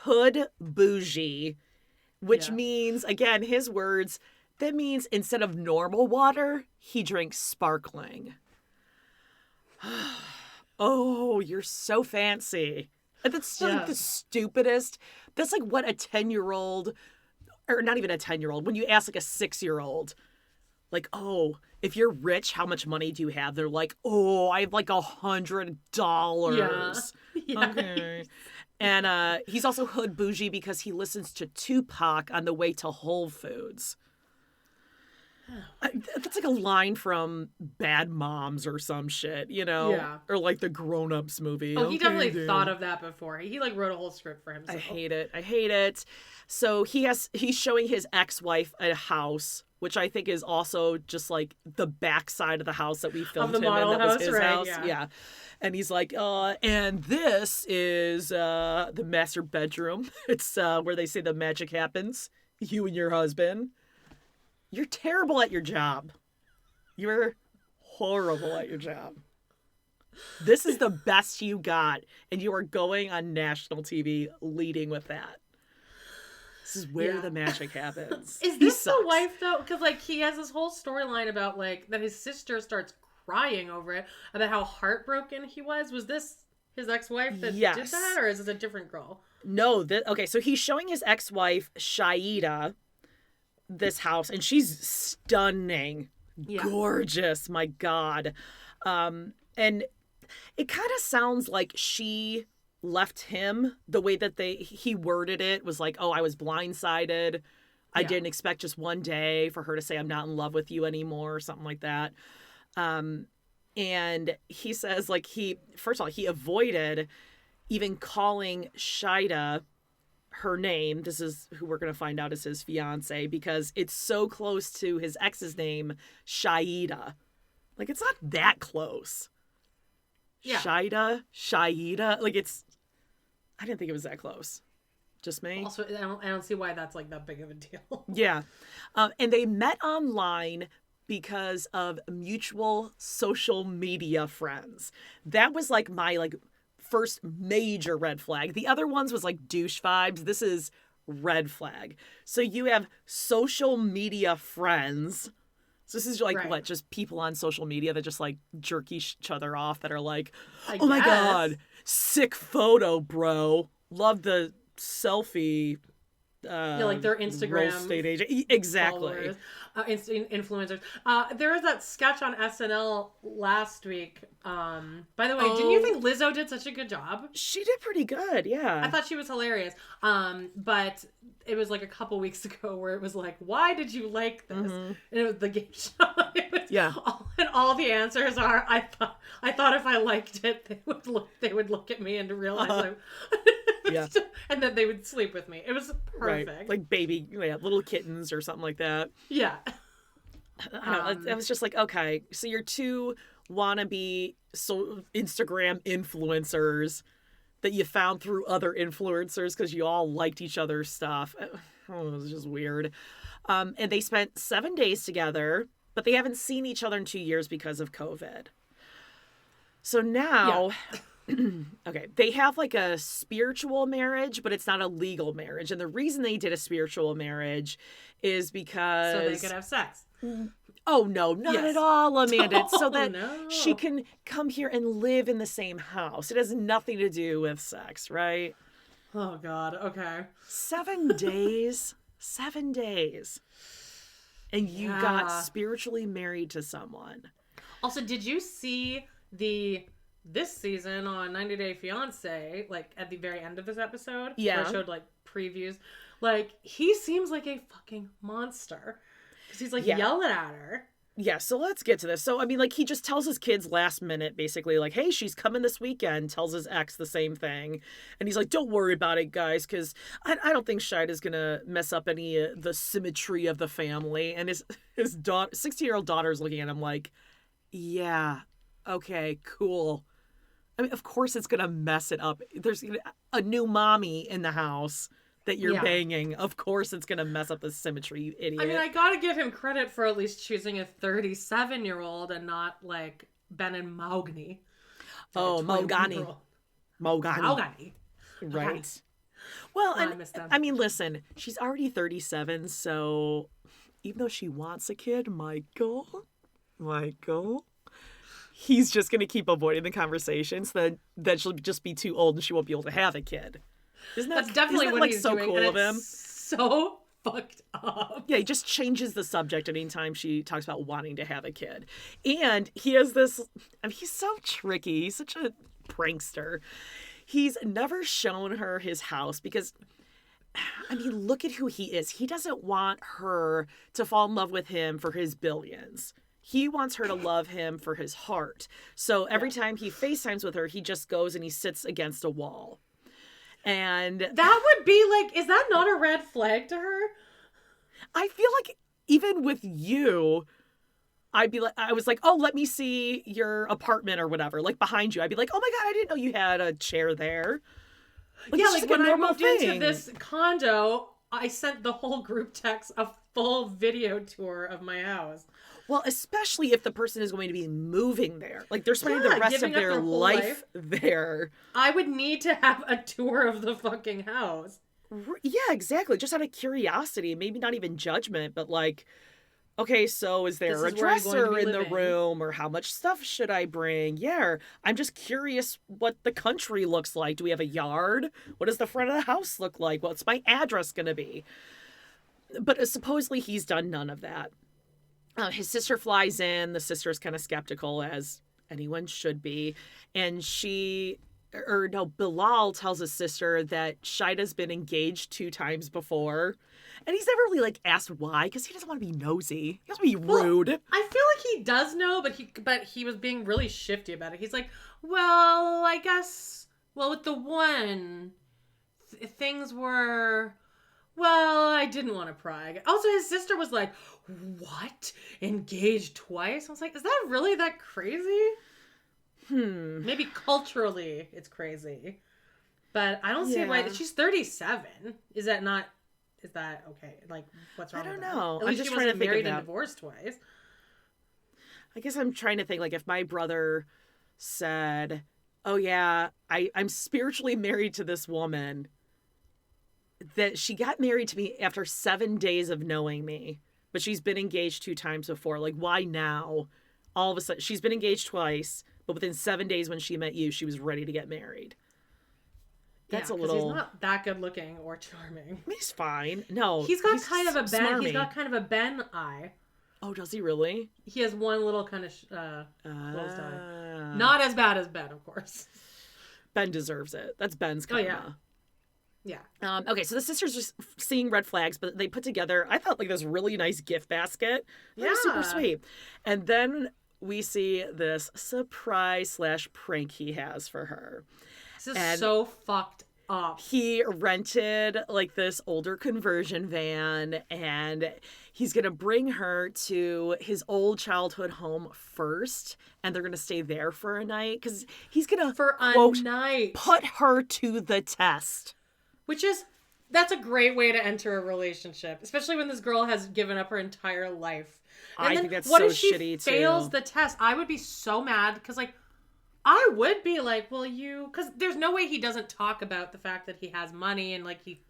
hood bougie, which means, again, his words, that means instead of normal water, he drinks sparkling. Oh, you're so fancy. And that's like the stupidest. That's like what a 10-year-old, or not even a 10-year-old, when you ask like a 6-year-old, like, oh, if you're rich, how much money do you have? They're like, oh, I have like $100. Yeah. Okay. And he's also hood bougie because he listens to Tupac on the way to Whole Foods. That's like a line from Bad Moms or some shit, you know? Yeah. Or like the Grown Ups movie. Oh, he definitely thought of that before. He like wrote a whole script for himself. I hate it. So he's showing his ex-wife a house, which I think is also just like the backside of the house that we filmed him in. That was his house. Yeah. And he's like, and this is the master bedroom. It's where they say the magic happens. You and your husband. You're terrible at your job. You're horrible at your job. This is the best you got, and you are going on national TV leading with that. This is where the magic happens. Is this the wife, though? Because, like, he has this whole storyline about, like, that his sister starts crying over it, about how heartbroken he was. Was this his ex-wife that did that, or is this a different girl? No. Okay, so he's showing his ex-wife, Shaida, this house, and she's stunning. Gorgeous, my God. And it kind of sounds like she left him. The way that he worded it was like, oh, I was blindsided. I didn't expect just one day for her to say I'm not in love with you anymore or something like that. And he says, like, first of all, he avoided even calling Shida her name. This is who we're going to find out is his fiance, because it's so close to his ex's name, Shaida. Like, it's not that close. Yeah. Shaida. Like, I didn't think it was that close. Just me. Also, I don't see why that's like that big of a deal. Yeah. And they met online because of mutual social media friends. That was like my first major red flag. The other ones was like douche vibes. This is red flag. So you have social media friends. So this is like what, just people on social media that just like jerk each other off, that are like, oh my God, sick photo, bro. Love the selfie. Like their Instagram state agent. Exactly. Influencers. There was that sketch on SNL last week. By the way, didn't you think Lizzo did such a good job? She did pretty good, yeah. I thought she was hilarious. But it was like a couple weeks ago where it was like, why did you like this? Mm-hmm. And it was the game show. And all the answers are, I thought if I liked it, they would look at me and realize yeah. And then they would sleep with me. It was perfect. Right. Like baby, little kittens or something like that. Yeah. I was just like, okay, so you're two wannabe Instagram influencers that you found through other influencers because you all liked each other's stuff. Oh, it was just weird. And they spent 7 days together, but they haven't seen each other in 2 years because of COVID. So now... Yeah. Okay, they have like a spiritual marriage, but it's not a legal marriage. And the reason they did a spiritual marriage is because... So they could have sex. Oh, no, not at all, Amanda. It's so that she can come here and live in the same house. It has nothing to do with sex, right? Oh, God. Okay. 7 days. 7 days. And you got spiritually married to someone. Also, did you see this season on 90 Day Fiance, like at the very end of this episode, where it showed like previews, like he seems like a fucking monster because he's like yelling at her. Yeah, so let's get to this. So I mean, like, he just tells his kids last minute, basically, like, hey, she's coming this weekend, tells his ex the same thing, and he's like, don't worry about it, guys, because I don't think Shida's gonna mess up any of the symmetry of the family. And his daughter, 16-year-old daughter's looking at him like, yeah, okay, cool. I mean, of course it's going to mess it up. There's a new mommy in the house that you're banging. Of course it's going to mess up the symmetry, you idiot. I mean, I got to give him credit for at least choosing a 37-year-old and not like Ben and Mahogany. Oh, Mahogany. Right. Well, I mean, listen, she's already 37, so even though she wants a kid, Michael, he's just going to keep avoiding the conversation so that she'll just be too old and she won't be able to have a kid. That's definitely what he's doing. Cool of him? So fucked up. Yeah, he just changes the subject anytime she talks about wanting to have a kid. And he has this, I mean, he's so tricky. He's such a prankster. He's never shown her his house because, I mean, look at who he is. He doesn't want her to fall in love with him for his billions. He wants her to love him for his heart. So every time he FaceTimes with her, he just goes and he sits against a wall. And that would be like, is that not a red flag to her? I feel like even with you, I was like, oh, let me see your apartment or whatever, like behind you. I'd be like, oh my God, I didn't know you had a chair there. Like, yeah, like when I moved into this condo, I sent the whole group text a full video tour of my house. Well, especially if the person is going to be moving there. Like, they're spending the rest of their life there. I would need to have a tour of the fucking house. Yeah, exactly. Just out of curiosity. Maybe not even judgment, but like, okay, so is there a dresser in the room? Or how much stuff should I bring? Yeah, or I'm just curious what the country looks like. Do we have a yard? What does the front of the house look like? What's my address going to be? But supposedly he's done none of that. His sister flies in. The sister's kind of skeptical, as anyone should be. And Bilal tells his sister that Shida's been engaged 2 times before. And he's never really like asked why, because he doesn't want to be nosy. He doesn't want to be rude. Well, I feel like he does know, but he was being really shifty about it. He's like, well, I guess, with the one, things were, I didn't want to pry. Also, his sister was like, what? Engaged twice? I was like, is that really that crazy? Maybe culturally it's crazy. But I don't see why. She's 37. Is that okay? Like, what's wrong with that? I don't know. At least she wasn't married and divorced twice. I guess I'm trying to think, like, if my brother said, oh yeah, I'm spiritually married to this woman, that she got married to me after 7 days of knowing me, but she's been engaged 2 times before. Like, why now? All of a sudden, she's been engaged twice, but within 7 days when she met you, she was ready to get married. That's a little. He's not that good looking or charming. He's fine. No, he's got kind of a Ben. He's got kind of a Ben eye. Oh, does he really? He has one little kind of closed eye. Not as bad as Ben, of course. Ben deserves it. That's Ben's karma. Yeah. Okay, so the sisters just seeing red flags, but they put together, I thought, like, this really nice gift basket. That was super sweet. And then we see this surprise / prank he has for her. This is so fucked up. He rented like this older conversion van, and he's going to bring her to his old childhood home first, and they're going to stay there for a night because he's going to, quote, put her to the test. That's a great way to enter a relationship, especially when this girl has given up her entire life. And I think that's so shitty too. What if she fails the test? I would be so mad because, like, I would be like, well, because there's no way he doesn't talk about the fact that he has money and, like, he,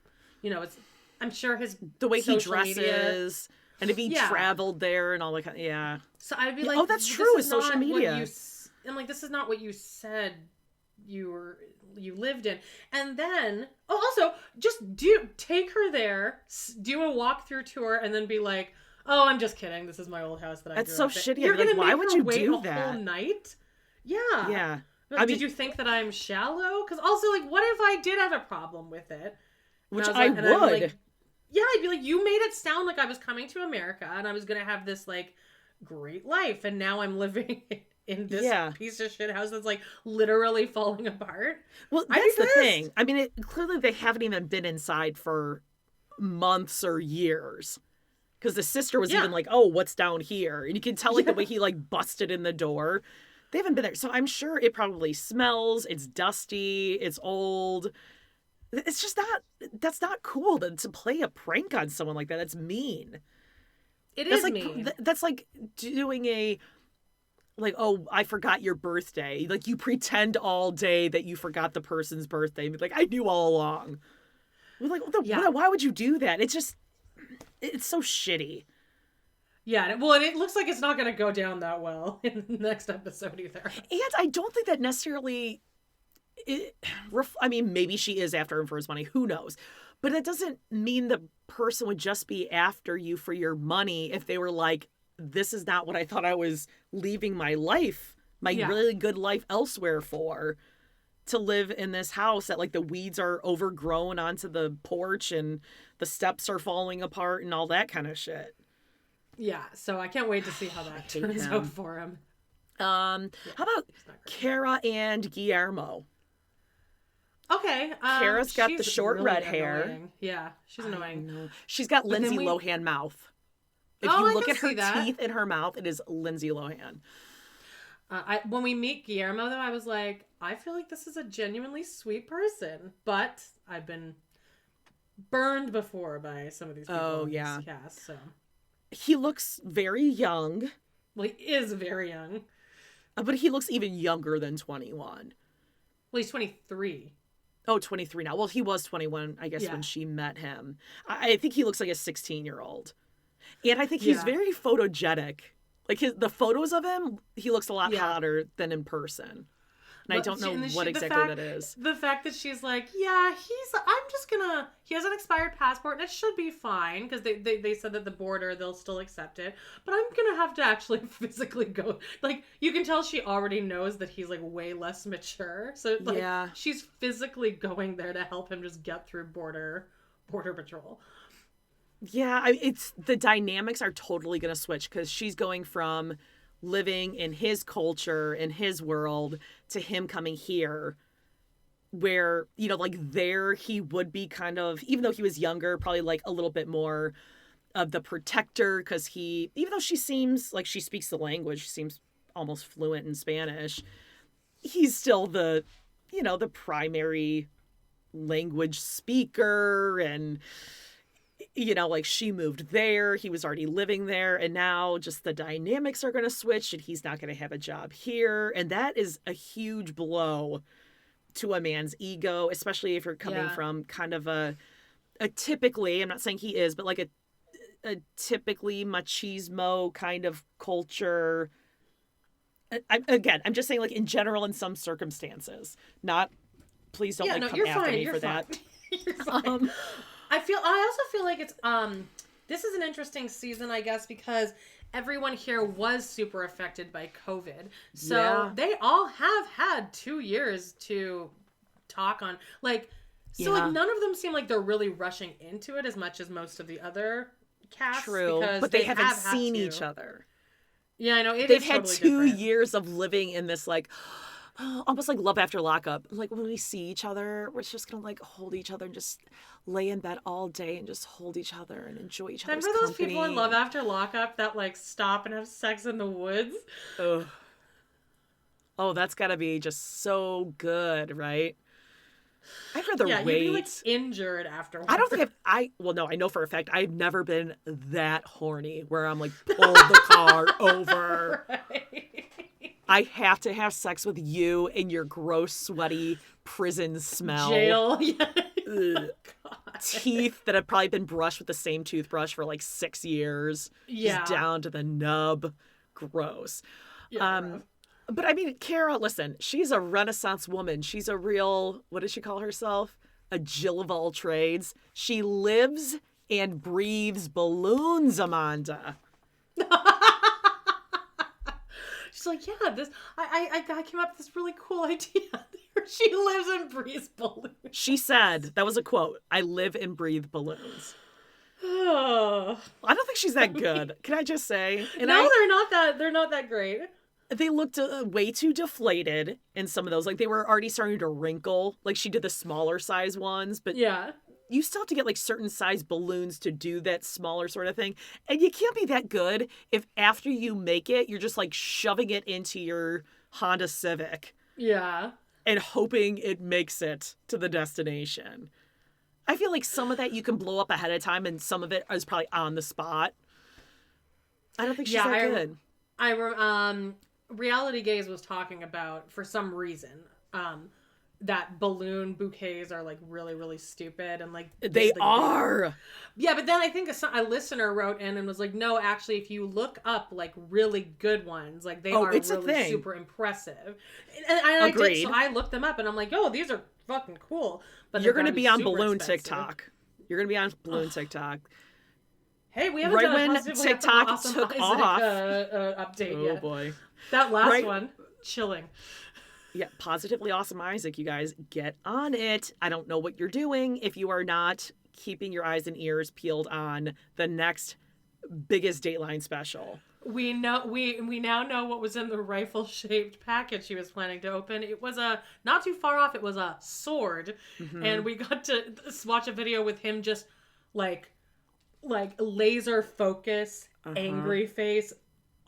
I'm sure the way he dresses and if he traveled there and all that kind of, So I'd be like, oh, that's true with social media. I'm like, this is not what you said you lived in. And then, also, just take her there, do a walkthrough tour, and then be like, oh, I'm just kidding. This is my old house that I grew up in. That's so shitty. You're like, why would you do that? A whole night? Yeah. Yeah. Did you think that I'm shallow? Because also, like, what if I did have a problem with it? Which I would. I'd be like, you made it sound like I was coming to America and I was going to have this, like, great life. And now I'm living in this piece of shit house that's, like, literally falling apart. Well, that's the thing. I mean, clearly they haven't even been inside for months or years. Because the sister was even like, oh, what's down here? And you can tell, like, the way he, like, busted in the door. They haven't been there. So I'm sure it probably smells. It's dusty. It's old. It's just that's not cool to play a prank on someone like that. That's mean. That's mean. That's like doing oh, I forgot your birthday. Like, you pretend all day that you forgot the person's birthday. Like, I knew all along. We're like, why would you do that? It's so shitty. Yeah, well, and it looks like it's not going to go down that well in the next episode either. And I don't think that necessarily... I mean, maybe she is after him for his money. Who knows? But it doesn't mean the person would just be after you for your money if they were like, this is not what I thought I was leaving my life, my really good life elsewhere for, to live in this house that, like, the weeds are overgrown onto the porch and the steps are falling apart and all that kind of shit. Yeah, so I can't wait to see how that turns out for him. How about Kara and Guillermo? Okay. Kara's got the short really red hair. Annoying. Yeah, she's annoying. She's got Lindsay Lohan mouth. If you look at her teeth in her mouth, it is Lindsay Lohan. When we meet Guillermo, though, I was like, I feel like this is a genuinely sweet person. But I've been burned before by some of these people in this cast, so... He looks very young. Well, he is very young. But he looks even younger than 21. Well, he's 23. Oh, 23 now. Well, he was 21, I guess, when she met him. I think he looks like a 16-year-old. And I think he's very photogenic. Like, the photos of him, he looks a lot hotter than in person. And I don't know what exactly that is. The fact that she's like, yeah, he has an expired passport and it should be fine because they said that the border, they'll still accept it. But I'm going to have to actually physically go. Like, you can tell she already knows that he's like way less mature. So like, she's physically going there to help him just get through border patrol. Yeah, it's the dynamics are totally going to switch because she's going from living in his culture, in his world, to him coming here where, you know, like there he would be kind of, even though he was younger, probably like a little bit more of the protector because even though she seems like she speaks the language, she seems almost fluent in Spanish, he's still the primary language speaker and... You know, like she moved there, he was already living there, and now just the dynamics are going to switch and he's not going to have a job here. And that is a huge blow to a man's ego, especially if you're coming from kind of a typically, I'm not saying he is, but like a typically machismo kind of culture. I'm just saying like in general in some circumstances. Not, please don't come after me for that. You're fine. I also feel like it's this is an interesting season, I guess, because everyone here was super affected by COVID. So they all have had 2 years to talk on like like none of them seem like they're really rushing into it as much as most of the other casts. True. But they haven't seen each other. Yeah, I know. They've had totally 2 years of living in this like almost like love after lockup. Like when we see each other, we're just gonna like hold each other and just lay in bed all day and just hold each other and enjoy each other's company. Remember those people in love after lockup that like stop and have sex in the woods? Ugh. Oh, that's gotta be just so good, right? I'd rather wait. You'd be like injured afterwards. I don't think I know for a fact I've never been that horny where I'm like pull the car over. Right. I have to have sex with you in your gross, sweaty prison smell. Jail. Teeth that have probably been brushed with the same toothbrush for like 6 years. Yeah. Just down to the nub. Gross. Yeah, but I mean, Kara, listen, she's a Renaissance woman. She's a real, what does she call herself? A Jill of all trades. She lives and breathes balloons, Amanda. She's like, yeah, this I came up with this really cool idea. She lives and breathes balloons. She said, that was a quote, I live and breathe balloons. Oh. I don't think she's that good. Can I just say? And they're not that great. They looked way too deflated in some of those. Like they were already starting to wrinkle. Like she did the smaller size ones, but you still have to get like certain size balloons to do that smaller sort of thing. And you can't be that good if after you make it, you're just like shoving it into your Honda Civic. Yeah. And hoping it makes it to the destination. I feel like some of that you can blow up ahead of time and some of it is probably on the spot. I don't think she's that good. Reality Gaze was talking about, for some reason, that balloon bouquets are like really, really stupid and like they are. Yeah, but then I think a listener wrote in and was like, no, actually, if you look up like really good ones, like they are really super impressive. And I did, so I looked them up and I'm like, oh, these are fucking cool. But you're gonna be on balloon TikTok. You're gonna be on balloon TikTok. Hey, we haven't done when TikTok took off. Update yet. Oh boy, that last one, chilling. Yeah, Positively Awesome Isaac, you guys, get on it. I don't know what you're doing if you are not keeping your eyes and ears peeled on the next biggest Dateline special. We now know what was in the rifle-shaped package she was planning to open. It was not too far off. It was a sword, and we got to watch a video with him just like laser focus, angry face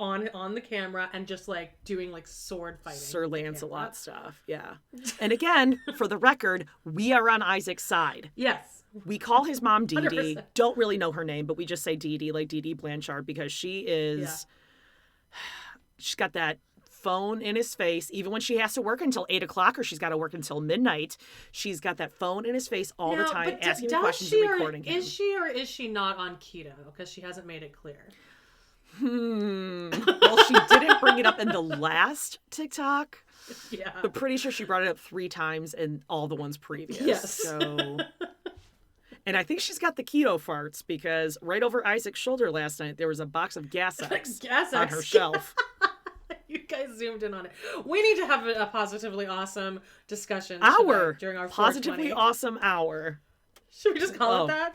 on the camera and just like doing like sword fighting. Sir Lancelot stuff. Yeah. And again, for the record, we are on Isaac's side. Yes. We call his mom Dee Dee. 100%. Don't really know her name, but we just say Dee Dee, like Dee Dee Blanchard, because she is, she's got that phone in his face, even when she has to work until 8 o'clock or she's got to work until midnight. She's got that phone in his face all the time, asking him questions and recording him. Is she or is she not on keto? Because she hasn't made it clear. Well, she didn't bring it up in the last TikTok. Yeah. But pretty sure she brought it up 3 times in all the ones previous. Yes. So... And I think she's got the keto farts because right over Isaac's shoulder last night, there was a box of Gas X on her shelf. You guys zoomed in on it. We need to have a positively awesome discussion during our positively 420. awesome hour. Should we just call it that?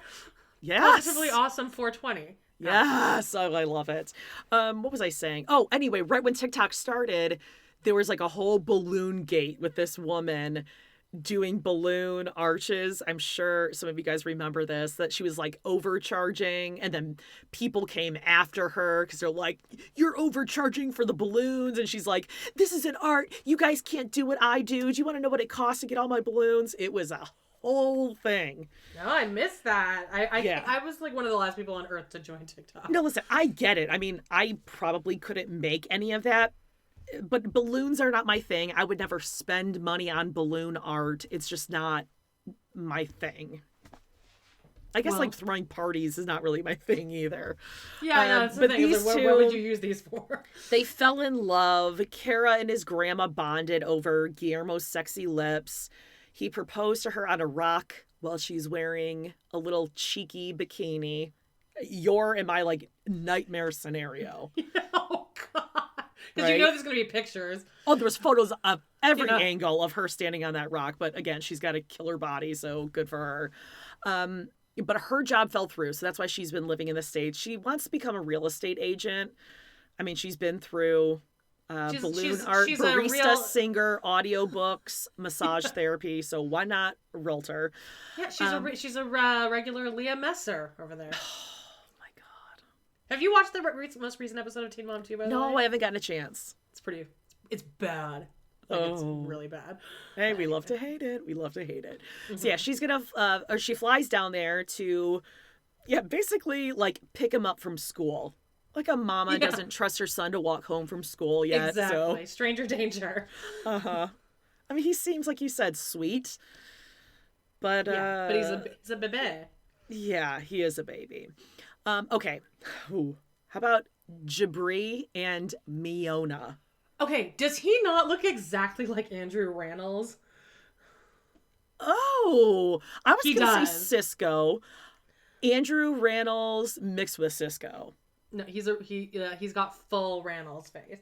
Yes. Positively awesome 420. Yes. Oh, I love it. What was I saying? Oh, anyway, right when TikTok started, there was like a whole balloon gate with this woman doing balloon arches. I'm sure some of you guys remember this, that she was like overcharging, and then people came after her because they're like, you're overcharging for the balloons. And she's like, this is an art. You guys can't do what I do. Do you want to know what it costs to get all my balloons? It was a whole thing. No, I missed that. I was like one of the last people on earth to join TikTok. No, listen, I get it. I mean, I probably couldn't make any of that. But balloons are not my thing. I would never spend money on balloon art. It's just not my thing. I guess like throwing parties is not really my thing either. Yeah, that's the thing. These like, two, what would you use these for? They fell in love. Kara and his grandma bonded over Guillermo's sexy lips. He proposed to her on a rock while she's wearing a little cheeky bikini. You're in my like nightmare scenario. Oh God. Because Right? you know there's going to be pictures. Oh, there was photos of every angle of her standing on that rock. But again, she's got a killer body, so good for her. But her job fell through, so that's why she's been living in the States. She wants to become a real estate agent. I mean, she's been through balloon art, barista, singer, audiobooks, massage therapy. So why not a realtor? Yeah, she's a regular Leah Messer over there. Have you watched the most recent episode of Teen Mom 2, by the way? No, I haven't gotten a chance. It's bad. It's really bad. Hey, we love to hate it. We love to hate it. Mm-hmm. So yeah, she's gonna, or she flies down there to, basically like pick him up from school. Like a mama doesn't trust her son to walk home from school yet. Exactly. So. Stranger danger. I mean, he seems like you said sweet, but but he's a bebe. Yeah, he is a baby. Okay. Ooh. How about Jabri and Miona? Okay, does he not look exactly like Andrew Rannells? Oh, I was going to say Cisco. Andrew Rannells mixed with Cisco. No, he's got full Rannells face.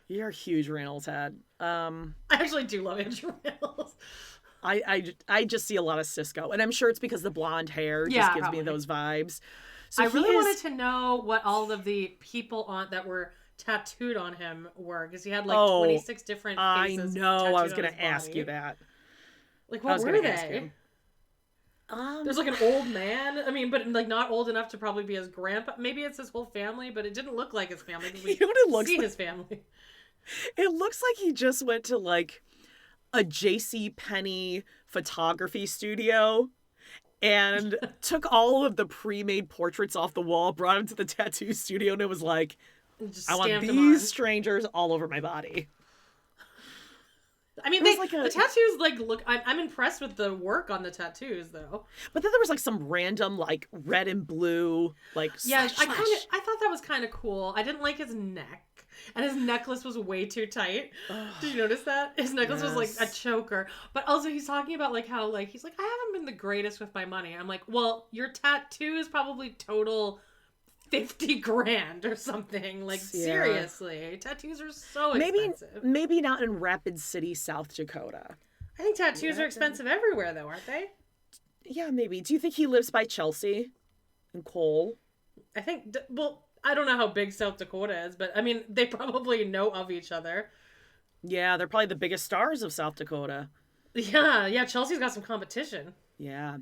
You're a huge Rannells head. I actually do love Andrew Rannells. I just see a lot of Cisco, and I'm sure it's because the blonde hair just gives me those vibes. So I really wanted to know what all of the people that were tattooed on him were, because he had like 26 different faces. I know. I was going to ask you that. Like, what were they? There's like an old man. I mean, but like not old enough to probably be his grandpa. Maybe it's his whole family, but it didn't look like his family. You know what it looks like? His family. It looks like he just went to like a JCPenney photography studio and took all of the pre-made portraits off the wall, brought them to the tattoo studio, and it was like, I want these strangers all over my body. I mean, the tattoos, like, look, I'm impressed with the work on the tattoos, though. But then there was, like, some random, like, red and blue, like, I thought that was kind of cool. I didn't like his neck. And his necklace was way too tight. Did you notice that? His necklace was, like, a choker. But also, he's talking about, like, how, like, he's like, I haven't been the greatest with my money. I'm like, well, your tattoo is probably total $50,000 or something. Like, seriously. Tattoos are so expensive. Maybe not in Rapid City, South Dakota. I think tattoos are expensive everywhere, though, aren't they? Yeah, maybe. Do you think he lives by Chelsea and Cole? I think, well, I don't know how big South Dakota is, but I mean, they probably know of each other. Yeah, they're probably the biggest stars of South Dakota. Yeah, Chelsea's got some competition. Yeah.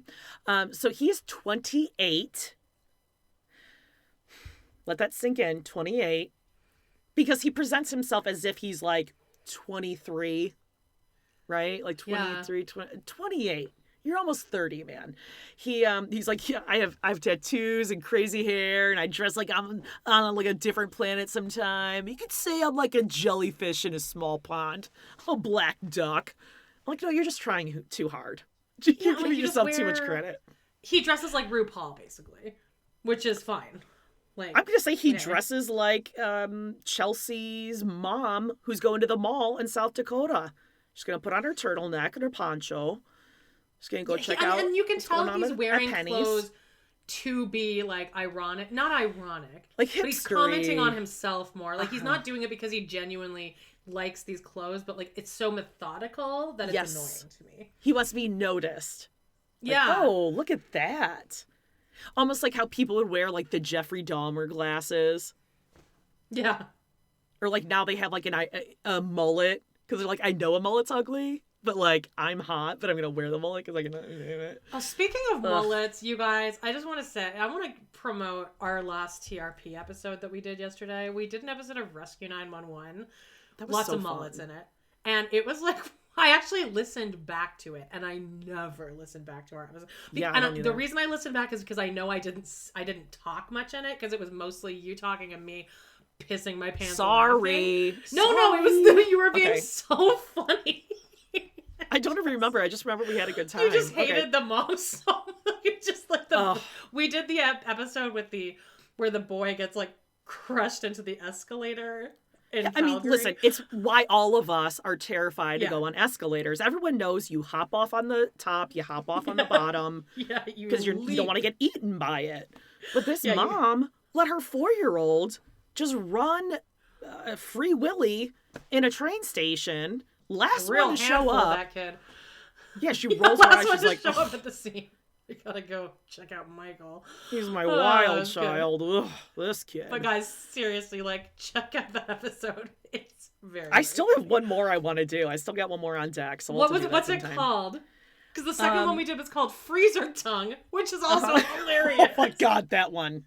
So he is 28. Let that sink in, 28. Because he presents himself as if he's like 23, right? Like 23, 28. You're almost 30, man. He's like, yeah, I have tattoos and crazy hair, and I dress like I'm on like a different planet sometime. You could say I'm like a jellyfish in a small pond, a black duck. I'm like, no, you're just trying too hard. You're giving yourself too much credit. He dresses like RuPaul, basically, which is fine. Like, I'm gonna say he dresses like Chelsea's mom, who's going to the mall in South Dakota. She's gonna put on her turtleneck and her poncho. She's gonna go check out. And you can tell he's wearing clothes to be like ironic, not ironic, like hipstery. But he's commenting on himself more. Like he's not doing it because he genuinely likes these clothes, but like it's so methodical that it's annoying to me. He wants to be noticed. Like, yeah. Oh, look at that. Almost like how people would wear like the Jeffrey Dahmer glasses. Yeah. Or like now they have like a mullet because they're like, I know a mullet's ugly, but like I'm hot, but I'm gonna wear the mullet because I can. Oh, speaking of mullets, you guys, I just want to say I want to promote our last TRP episode that we did yesterday. We did an episode of Rescue 911. That was lots of mullets in it, and it was like. I actually listened back to it, and I never listened back to our episode. And the reason I listened back is because I know I didn't talk much in it because it was mostly you talking and me pissing my pants. Sorry. No, it was you were being so funny. I don't even remember. I just remember we had a good time. You just hated the mom so much. Just like we did the episode with where the boy gets like crushed into the escalator. I mean, listen, it's why all of us are terrified to go on escalators. Everyone knows you hop off on the top, you hop off on the bottom. Because you don't want to get eaten by it. But this mom let her 4-year-old just run free willy in a train station. Last one to show up. That kid. Yeah, she rolls her eyes. She's like, show up at the scene. We gotta go check out Michael. He's my wild child. Ugh, this kid. But guys, seriously, like, check out that episode. It's very. I still have one more I want to do. I still got one more on deck. So what's it called? Because the second one we did was called Freezer Tongue, which is also hilarious. Oh my god, that one.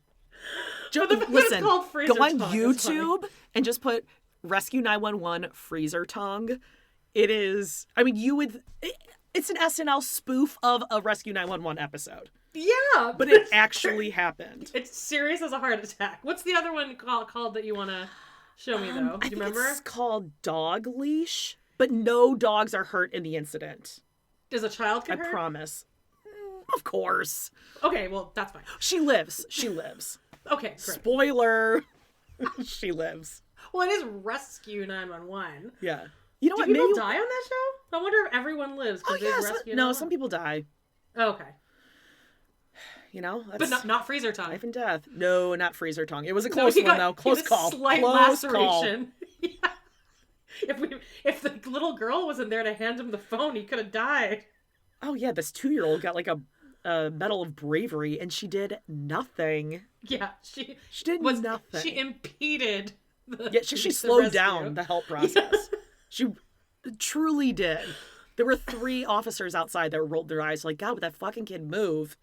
Listen, go on YouTube and just put Rescue 911 Freezer Tongue. It is. I mean, you would. It's an SNL spoof of a Rescue 911 episode. Yeah. But it actually happened. It's serious as a heart attack. What's the other one called that you want to show me, though? Do you remember? It's called Dog Leash, but no dogs are hurt in the incident. Does a child get hurt? I promise. Of course. Okay, well, that's fine. She lives. Okay, great. Spoiler. She lives. Well, it is Rescue 911. Yeah. You know what? Do people die on that show? I wonder if everyone lives. No, some people die. Oh, okay. You know, but not Freezer Tongue. Life and death. No, not Freezer Tongue. It was a close one though. Close call. Slight laceration. Yeah. If the little girl wasn't there to hand him the phone, he could have died. Oh yeah, this 2-year-old got like a medal of bravery, and she did nothing. Yeah, she did nothing. She impeded. She slowed down the help process. Yeah. She truly did. There were 3 officers outside that rolled their eyes like, God, would that fucking kid move?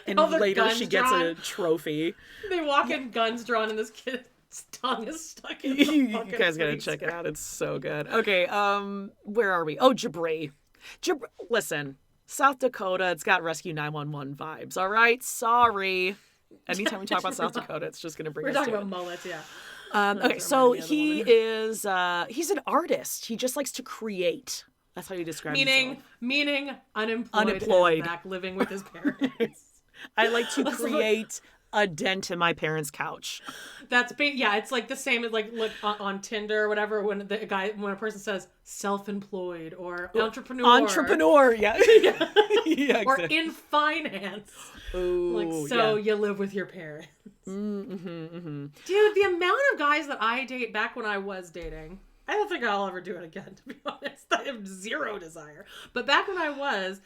And later she gets a trophy. They walk in, guns drawn, and this kid's tongue is stuck in the You guys gotta check it out. It's so good. Okay, where are we? Oh, Jabri. Listen, South Dakota, it's got Rescue 911 vibes, all right? Sorry. Anytime we talk about South Dakota, it's just gonna bring us to it. We're talking about mullets, yeah. Okay, so he is, he's an artist. He just likes to create. That's how you describe himself. Meaning unemployed. Back living with his parents. I like to create a dent in my parents' couch. It's like the same as like look on Tinder or whatever when a person says self-employed or entrepreneur. Yeah. Yeah, or in finance. Ooh, you live with your parents. Dude, the amount of guys that I date back when I was dating, I don't think I'll ever do it again, to be honest. I have zero desire. But back when I was,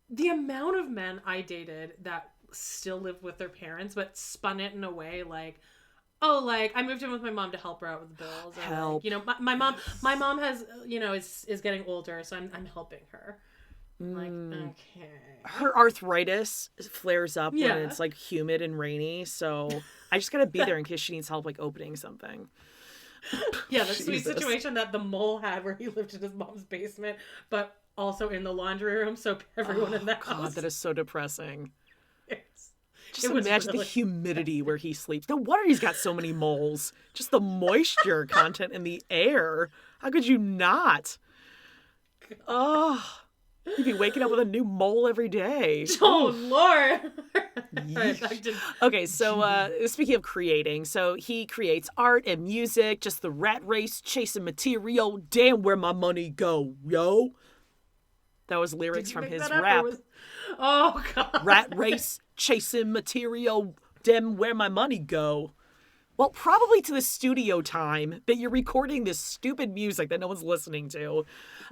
the amount of men I dated that still lived with their parents, but spun it in a way like, I moved in with my mom to help her out with the bills. Or help. Like, my mom has, is getting older, so I'm helping her. Like, okay. Her arthritis flares up when it's like humid and rainy, so I just gotta be there in case she needs help like opening something. Yeah, the sweet situation that the mole had where he lived in his mom's basement, but also in the laundry room, so everyone in the house. God, that is so depressing. Just imagine the humidity where he sleeps. No wonder he's got so many moles. Just the moisture content in the air. How could you not? Oh. You'd be waking up with a new mole every day. Oh, Lord. Okay, so speaking of creating, so he creates art and music, just the rat race, chasing material, damn where my money go, yo. That was lyrics from his rap. Oh, God. Rat race, chasing material, damn where my money go. Well, probably to the studio time, but you're recording this stupid music that no one's listening to.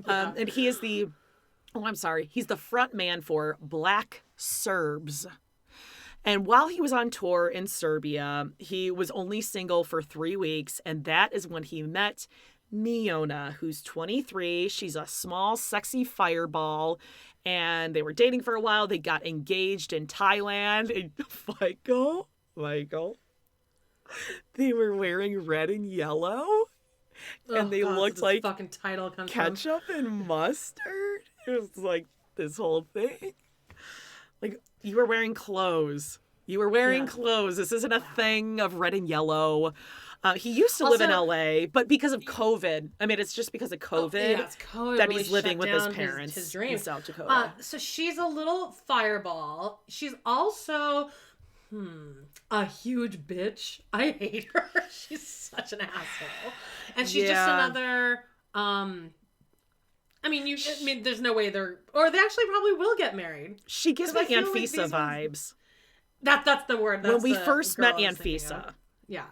Yeah. And he is he's the front man for Black Serbs. And while he was on tour in Serbia, he was only single for 3 weeks, and that is when he met Miona, who's 23. She's a small, sexy fireball, and they were dating for a while. They got engaged in Thailand. And Michael, they were wearing red and yellow, and they looked like fucking title comes ketchup and mustard. It was like this whole thing. Like, you were wearing clothes. This isn't a thing of red and yellow. He used to live in LA, but because of COVID, I mean, it's just because of COVID, COVID that really he's living with his parents his dream. in South Dakota. So she's a little fireball. She's also a huge bitch. I hate her. She's such an asshole. And she's just another I mean, there's no way they actually probably will get married. She gives me Anfisa vibes. That's the word. When we first met Anfisa. Yeah.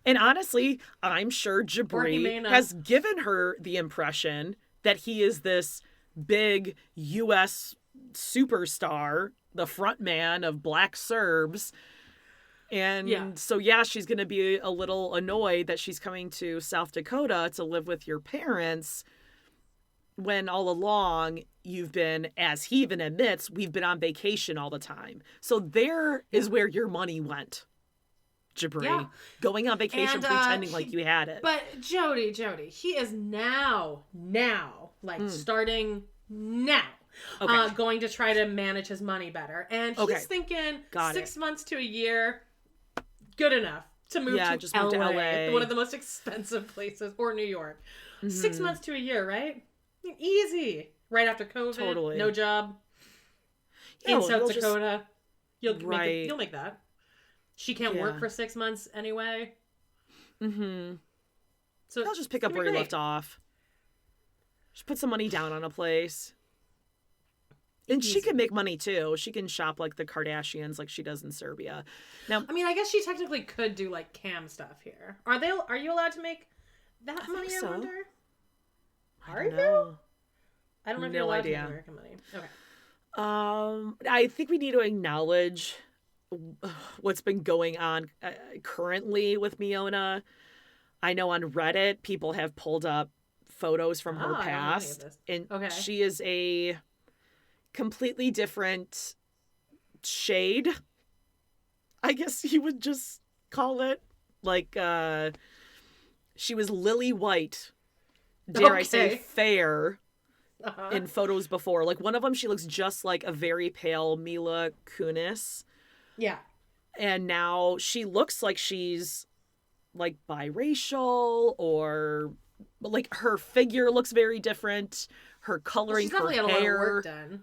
And honestly, I'm sure Jabri has given her the impression that he is this big U.S. superstar, the front man of Black Serbs. And so, she's going to be a little annoyed that she's coming to South Dakota to live with your parents, when all along you've been, as he even admits, we've been on vacation all the time. So there is where your money went, Jabri. Yeah. Going on vacation, pretending like you had it. But Jodie, he is now, starting now, going to try to manage his money better. And he's thinking 6 months to a year, good enough to move to LA, one of the most expensive places, or New York. 6 months to a year, right? Easy. Right after COVID, no job. In South Dakota. You'll make that. She can't work for 6 months anyway. Mm-hmm. So I'll just pick up where he left off. Just put some money down on a place. And she can make money too. She can shop like the Kardashians, like she does in Serbia. Now, I mean, I guess she technically could do like cam stuff here. Are you allowed to make that money? I wonder. Are you? I don't know if you're allowed to make American money. Okay. I think we need to acknowledge what's been going on currently with Miona. I know on Reddit people have pulled up photos from her past, and she is a completely different shade, I guess you would just call it. Like she was lily white, dare I say fair, in photos before. Like one of them, she looks just like a very pale Mila Kunis. Yeah. And now she looks like she's like biracial, or like her figure looks very different. Her coloring, her hair. Had a lot of work done.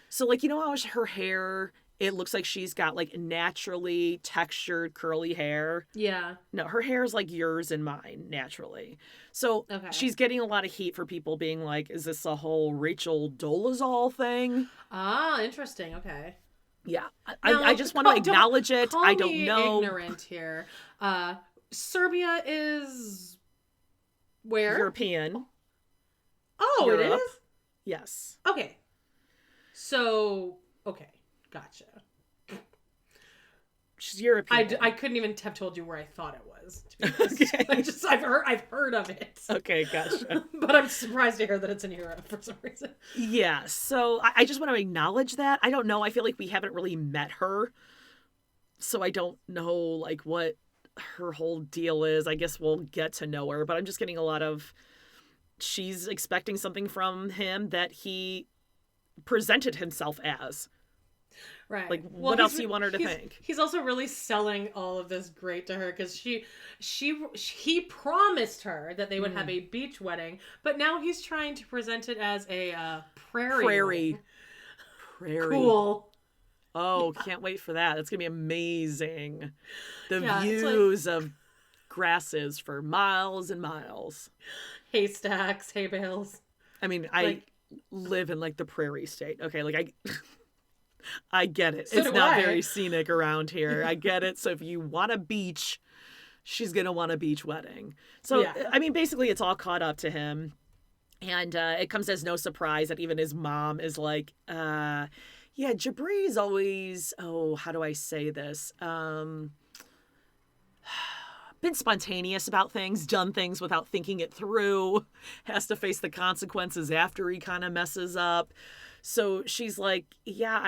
So like, you know how her hair, it looks like she's got like naturally textured curly hair. Yeah. No, her hair is like yours and mine naturally. So she's getting a lot of heat for people being like, is this a whole Rachel Dolezal thing? Ah, interesting. Okay. Yeah. I just want to acknowledge it. I don't know. Ignorant here. Serbia is where? European. Oh, Europe. It is? Yes. Okay. So, gotcha. She's European. I couldn't even have told you where I thought it was. Okay. I've heard of it. Okay, gotcha. But I'm surprised to hear that it's in Europe for some reason. Yeah, so I just want to acknowledge that. I don't know. I feel like we haven't really met her, so I don't know like what her whole deal is. I guess we'll get to know her, but I'm just getting a lot of. She's expecting something from him that he presented himself as. Right. Like, what else do you want her to think? He's also really selling all of this great to her because he promised her that they would have a beach wedding, but now he's trying to present it as a prairie. Cool. Oh, can't wait for that. That's going to be amazing. The views of grasses for miles and miles. Haystacks, hay bales. I mean, I live in like the prairie state. Okay, like I get it. So it's not very scenic around here. I get it. So if you want a beach, she's going to want a beach wedding. So, I mean, basically it's all caught up to him. And it comes as no surprise that even his mom is like, yeah, Jabri's always, how do I say this? Been spontaneous about things, done things without thinking it through, has to face the consequences after he kind of messes up. So she's like, yeah,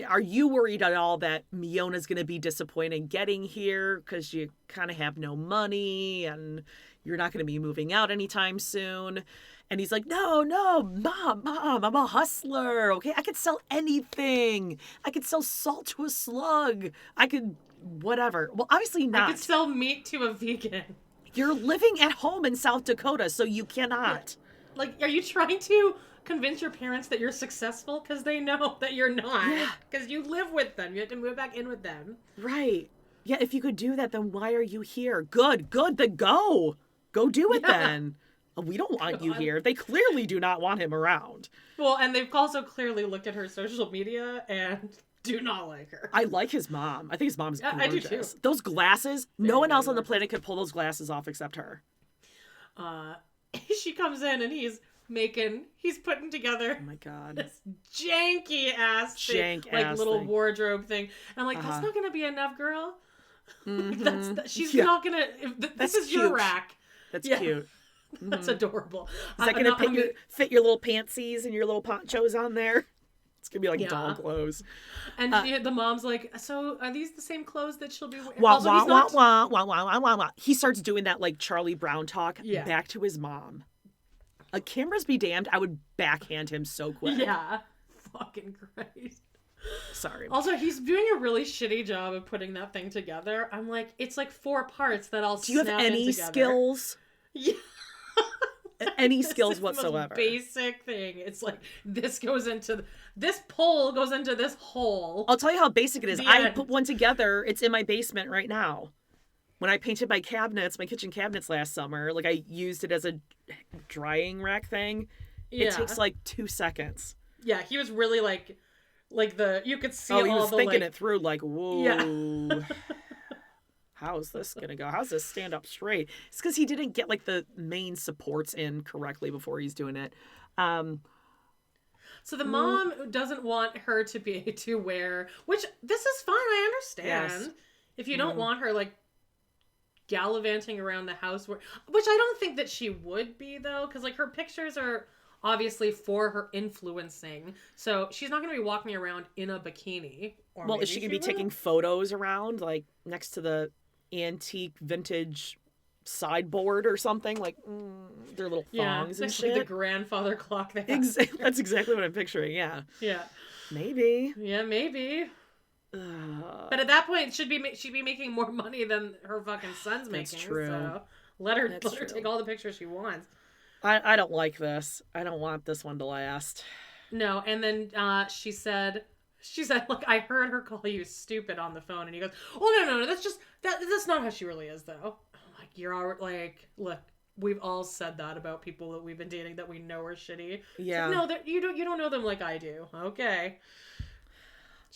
are you worried at all that Miona's going to be disappointed getting here because you kind of have no money and you're not going to be moving out anytime soon? And he's like, no, mom, I'm a hustler, okay? I could sell anything. I could sell salt to a slug. I could, whatever. Well, obviously not. I could sell meat to a vegan. You're living at home in South Dakota, so you cannot. Yeah. Like, are you trying to convince your parents that you're successful? Because they know that you're not. Yeah. Because you live with them. You have to move back in with them. Right. Yeah, if you could do that, then why are you here? Good, then go. Go do it then. We don't want you here. They clearly do not want him around. Well, and they've also clearly looked at her social media and do not like her. I like his mom. I think his mom's gorgeous. I do too. Those glasses, no one else on the planet could pull those glasses off except her. She comes in and he's putting together oh my god, this janky ass thing, like little wardrobe thing. And I'm like, that's not gonna be enough, girl. Mm-hmm. She's not gonna. This is cute. Your rack. That's cute. That's adorable. Is that gonna fit your little pantsies and your little ponchos on there? It's gonna be like doll clothes. And the mom's like, so are these the same clothes that she'll be wearing? Wah. He starts doing that like Charlie Brown talk back to his mom. Cameras be damned, I would backhand him so quick. Yeah. Fucking Christ. Sorry. Also, he's doing a really shitty job of putting that thing together. I'm like, it's like 4 parts that all snap in together. Do you have any skills? Yeah. Any skills whatsoever. The most basic thing. It's like this pole goes into this hole. I'll tell you how basic it is. I put one together. It's in my basement right now. When I painted my kitchen cabinets last summer, like I used it as a drying rack thing. Yeah. It takes like 2 seconds. Yeah, he was really you could see he was thinking it through like, whoa. Yeah. How's this going to go? How's this stand up straight? It's because he didn't get like the main supports in correctly before he's doing it. So the mom doesn't want her to wear, which this is fine. I understand. Yes. If you don't want her like gallivanting around the house, which I don't think that she would be though, because like her pictures are obviously for her influencing. So she's not going to be walking around in a bikini. Well, is she going to be taking photos around like next to the antique vintage sideboard or something, like their little thongs and shit. Like the grandfather clock they have. That's exactly what I'm picturing. Yeah maybe but at that point she'd be making more money than her fucking son's making. That's true. So let her take all the pictures she wants. I don't like this. I don't want this one to last. No. And then she said, look, I heard her call you stupid on the phone. And he goes, oh, no, that's not how she really is, though. I'm like, you're all like, look, we've all said that about people that we've been dating that we know are shitty. Yeah. Like, no, you don't know them like I do. Okay.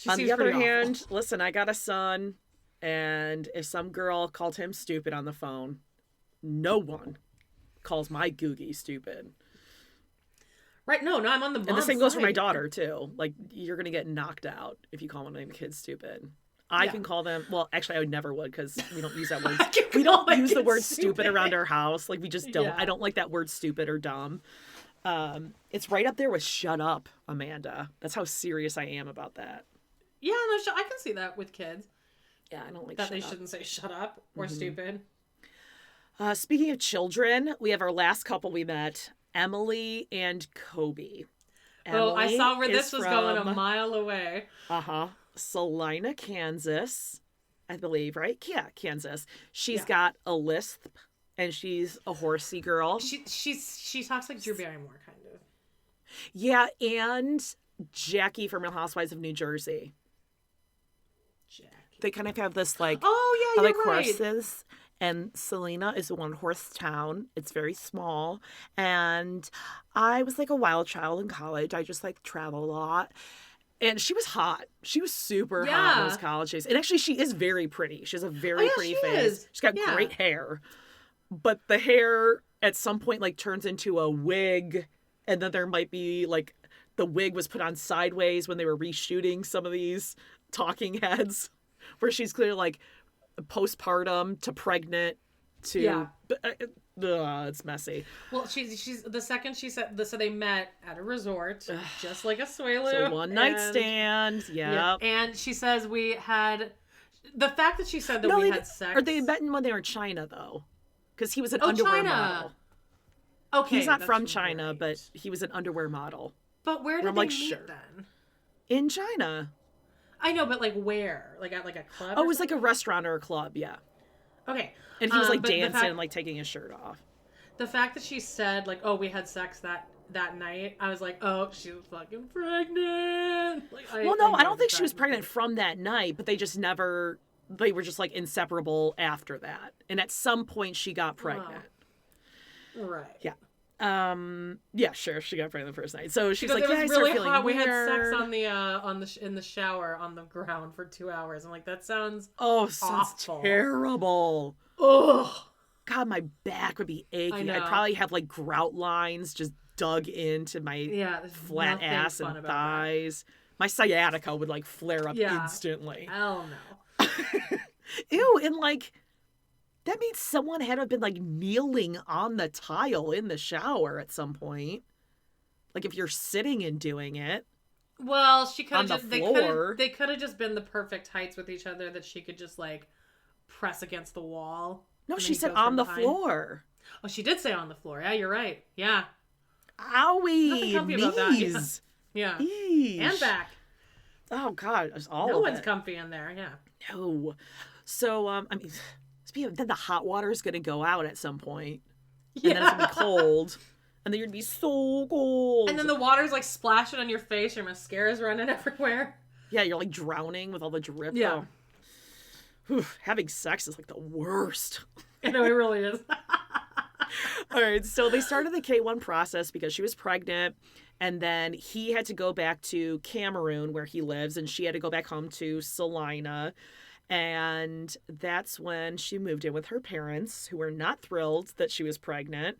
On the other hand, listen, I got a son, and if some girl called him stupid on the phone, no one calls my Googie stupid. Right, no, I'm on the mom's And the same goes for my daughter, too. Like, you're going to get knocked out if you call one of the kids stupid. I can call them, well, actually, I never would, because we don't use that word. We don't use the word stupid around our house. Like, we just don't. Yeah. I don't like that word stupid or dumb. It's right up there with shut up, Amanda. That's how serious I am about that. Yeah, no, I can see that with kids. Yeah, I don't like that they shouldn't say shut up or stupid. Speaking of children, we have our last couple we met, Emily and Kobe. I saw where this was going a mile away. Salina, Kansas, I believe, right? Yeah, Kansas. She's got a lisp, and she's a horsey girl. She talks like Drew Barrymore, kind of. Yeah, and Jackie from Real Housewives of New Jersey. They kind of have this like, you're right. horses. And Selena is a one-horse town. It's very small. And I was like a wild child in college. I just like travel a lot. And she was hot. She was super hot in those college days. And actually, she is very pretty. She has a very pretty face. She's got great hair. But the hair at some point like turns into a wig. And then there might be like the wig was put on sideways when they were reshooting some of these talking heads. Where she's clearly like postpartum to pregnant to it's messy. Well, she's the second she said so they met at a resort, just like a Suelu. So one night stand. Yeah. And she says we had the fact that she said that we had sex. Or they met when they were in China though, because he was an underwear model. Okay, he's not from China, but he was an underwear model. But where did they meet then? In China. I know, but like where? Like at like a club? Oh, it was like a restaurant or a club, yeah. Okay. And he was like dancing and like taking his shirt off. The fact that she said like, "Oh, we had sex that night," I was like, "Oh, she was fucking pregnant." Like, I don't think she was pregnant from that night, but they were just like inseparable after that. And at some point, she got pregnant. Right. Yeah. Yeah, sure. She got pregnant the first night. So she's like, it was I really hot. We had sex in the shower on the ground for 2 hours. I'm like, that sounds sounds terrible. Ugh. God, my back would be aching. I'd probably have like grout lines just dug into my flat ass and thighs. My sciatica would like flare up instantly. Hell no. Ew, and like that means someone had to have been like kneeling on the tile in the shower at some point. Like if you're sitting and doing it. Well, she could have just they could have just been the perfect heights with each other that she could just like press against the wall. No, she said on the floor. Oh, she did say on the floor. Yeah, you're right. Yeah. Owie. Nothing comfy about that. Yeah. Eesh. And back. Oh God, it's all no of one's it. comfy in there. Yeah. No. So I mean, speaking of, then the hot water is going to go out at some point, and then it's going to be cold, and then you're going to be so cold. And then the water's like splashing on your face. Your mascara's running everywhere. Yeah, you're like drowning with all the drip. Yeah. Oh. Whew, having sex is like the worst. I know, it really is. All right, so they started the K1 process because she was pregnant, and then he had to go back to Cameroon where he lives, and she had to go back home to Salina. And that's when she moved in with her parents, who were not thrilled that she was pregnant.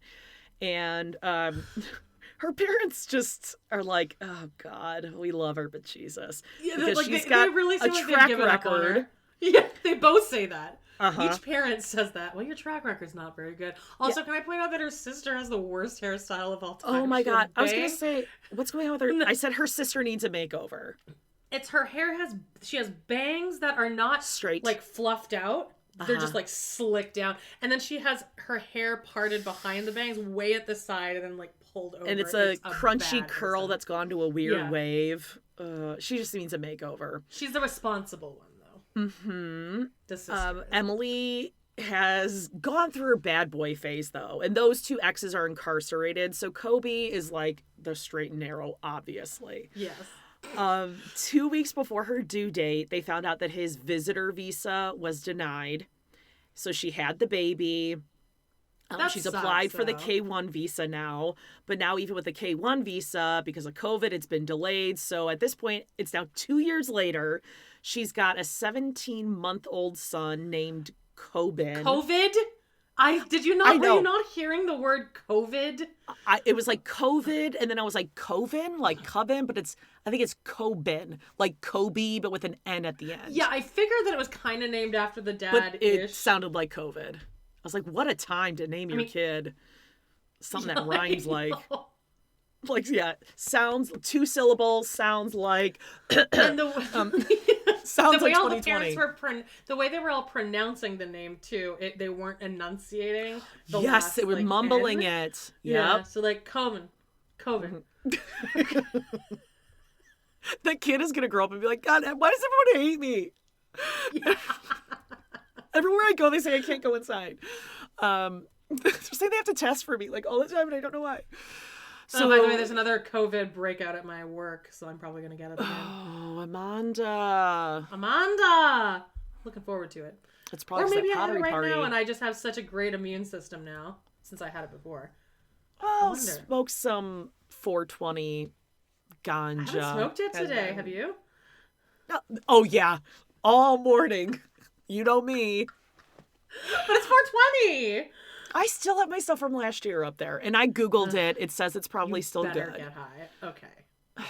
And her parents just are like, oh, God, we love her, but Jesus. Yeah, because like she's got really a track record. Yeah, they both say that. Uh-huh. Each parent says that. Well, your track record's not very good. Also, can I point out that her sister has the worst hairstyle of all time? Oh, my God. I was going to say, what's going on with her? I said her sister needs a makeover. It's her hair she has bangs that are not straight, like fluffed out. They're just like slicked down. And then she has her hair parted behind the bangs way at the side and then like pulled over. And it's a crunchy curl that's gone to a weird wave. She just needs a makeover. She's the responsible one though. Mm-hmm. The sister Emily has gone through her bad boy phase though. And those two exes are incarcerated. So Kobe is like the straight and narrow, obviously. Yes. 2 weeks before her due date, they found out that his visitor visa was denied. So she had the baby. She's applied for the K1 visa now. But now even with the K1 visa, because of COVID, it's been delayed. So at this point, it's now 2 years later. She's got a 17-month-old son named Coben. COVID? Did you not? Were you not hearing the word COVID? It was like COVID, and then I was like Coven, like Coven, but I think it's Coben, like Kobe, but with an N at the end. Yeah, I figured that it was kind of named after the dad. But it sounded like COVID. I was like, what a time to name your kid something that rhymes like, sounds 2 syllables, sounds like. And sounds the way like all the parents were the way they were all pronouncing the name too, they weren't enunciating. They were mumbling it. Yeah, so like Coben. COVID. That kid is going to grow up and be like, God, why does everyone hate me? Yeah. Everywhere I go, they say I can't go inside. They're saying they have to test for me like all the time, and I don't know why. So, by the way, there's another COVID breakout at my work, so I'm probably going to get it again. Oh, Amanda. Looking forward to it. It's probably or maybe I have it right party. now, and I just have such a great immune system now, since I had it before. Well, smoke some 420 ganja. I haven't smoked it today, have you? Oh, yeah. All morning. You know me. But it's 420. I still have my stuff from last year up there, and I Googled it. It says it's probably still better good. Get high. Okay.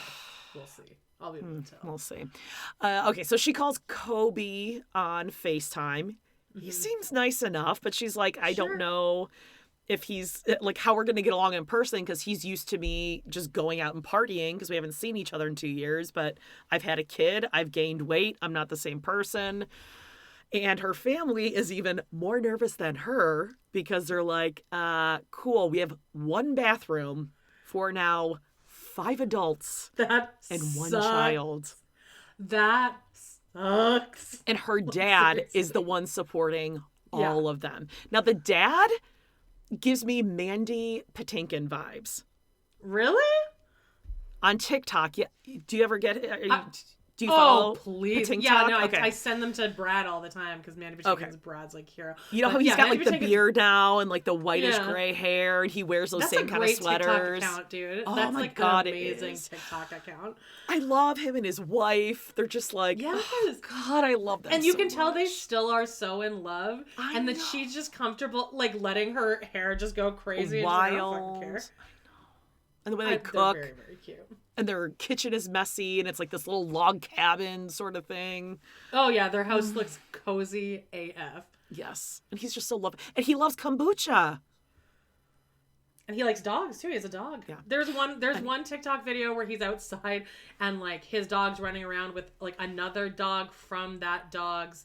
We'll see. I'll be able to tell. We'll see. Okay, so she calls Kobe on FaceTime. Mm-hmm. He seems nice enough, but she's like, I don't know if he's, like, how we're going to get along in person, because he's used to me just going out and partying, because we haven't seen each other in 2 years, but I've had a kid. I've gained weight. I'm not the same person. And her family is even more nervous than her, because they're like, cool, we have one bathroom for now 5 adults and 1 child. That sucks. And her dad is the one supporting all of them. Now, the dad gives me Mandy Patinkin vibes. Really? On TikTok. Yeah. Do you ever get do you follow please. Patinkin? Yeah, no, okay. I send them to Brad all the time, because Mandy Patinkin's Brad's like hero. You know how he's got like the beard now and like the whitish gray hair, and he wears those same kind of sweaters. That's a great TikTok account, dude. Oh That's my like God, an amazing TikTok account. I love him and his wife. They're just like, oh, God, I love them. And you so can tell much. they still are so in love, and that she's just comfortable, like letting her hair just go crazy. Wild. And I don't fucking care. And the way they cook. They're very, very cute. And their kitchen is messy, and it's like this little log cabin sort of thing. Oh, yeah. Their house looks cozy AF. Yes. And he's just so lovely. And he loves kombucha. And he likes dogs, too. He has a dog. Yeah. There's one TikTok video where he's outside, and, like, his dog's running around with, like, another dog from that dog's,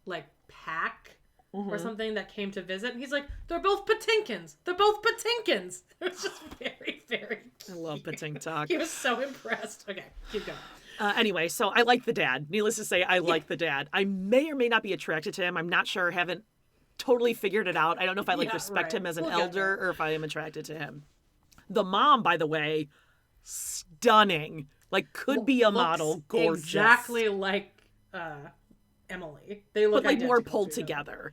like, pack. Or something that came to visit, and he's like, they're both Patinkins. They're both Patinkins. It was just very, very cute. I love Patink. He was so impressed. Okay, keep going. Anyway, so I like the dad. Needless to say, I like the dad. I may or may not be attracted to him. I'm not sure. Haven't totally figured it out. I don't know if I respect him as an elder or if I am attracted to him. The mom, by the way, stunning. Like, could be a model. Gorgeous. Exactly like Emily. They look but like more pulled together.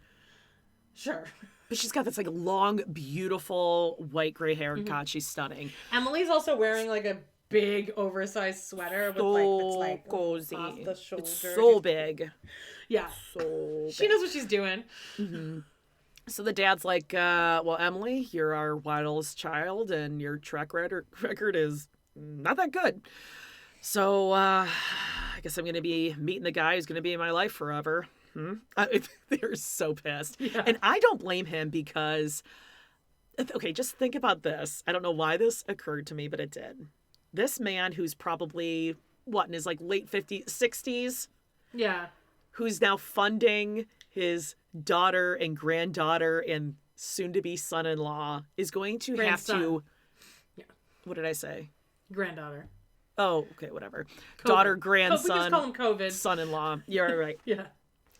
Sure. But she's got this like long, beautiful white gray hair. God, she's stunning. Emily's also wearing like a big oversized sweater with it's like cozy. Off the shoulder. It's so big. Yeah. So big. She knows what she's doing. Mm-hmm. So the dad's like, well, Emily, you're our wildest child, and your track record is not that good. So I guess I'm going to be meeting the guy who's going to be in my life forever. They're so pissed. Yeah. And I don't blame him because, okay, just think about this. I don't know why this occurred to me, but it did. This man who's probably, in his like late 50s, 60s? Yeah. Who's now funding his daughter and granddaughter and soon-to-be son-in-law is going to have to... Yeah. What did I say? Granddaughter. Oh, okay, whatever. COVID. Daughter, grandson, we just call him COVID. Son-in-law. You're right. Yeah.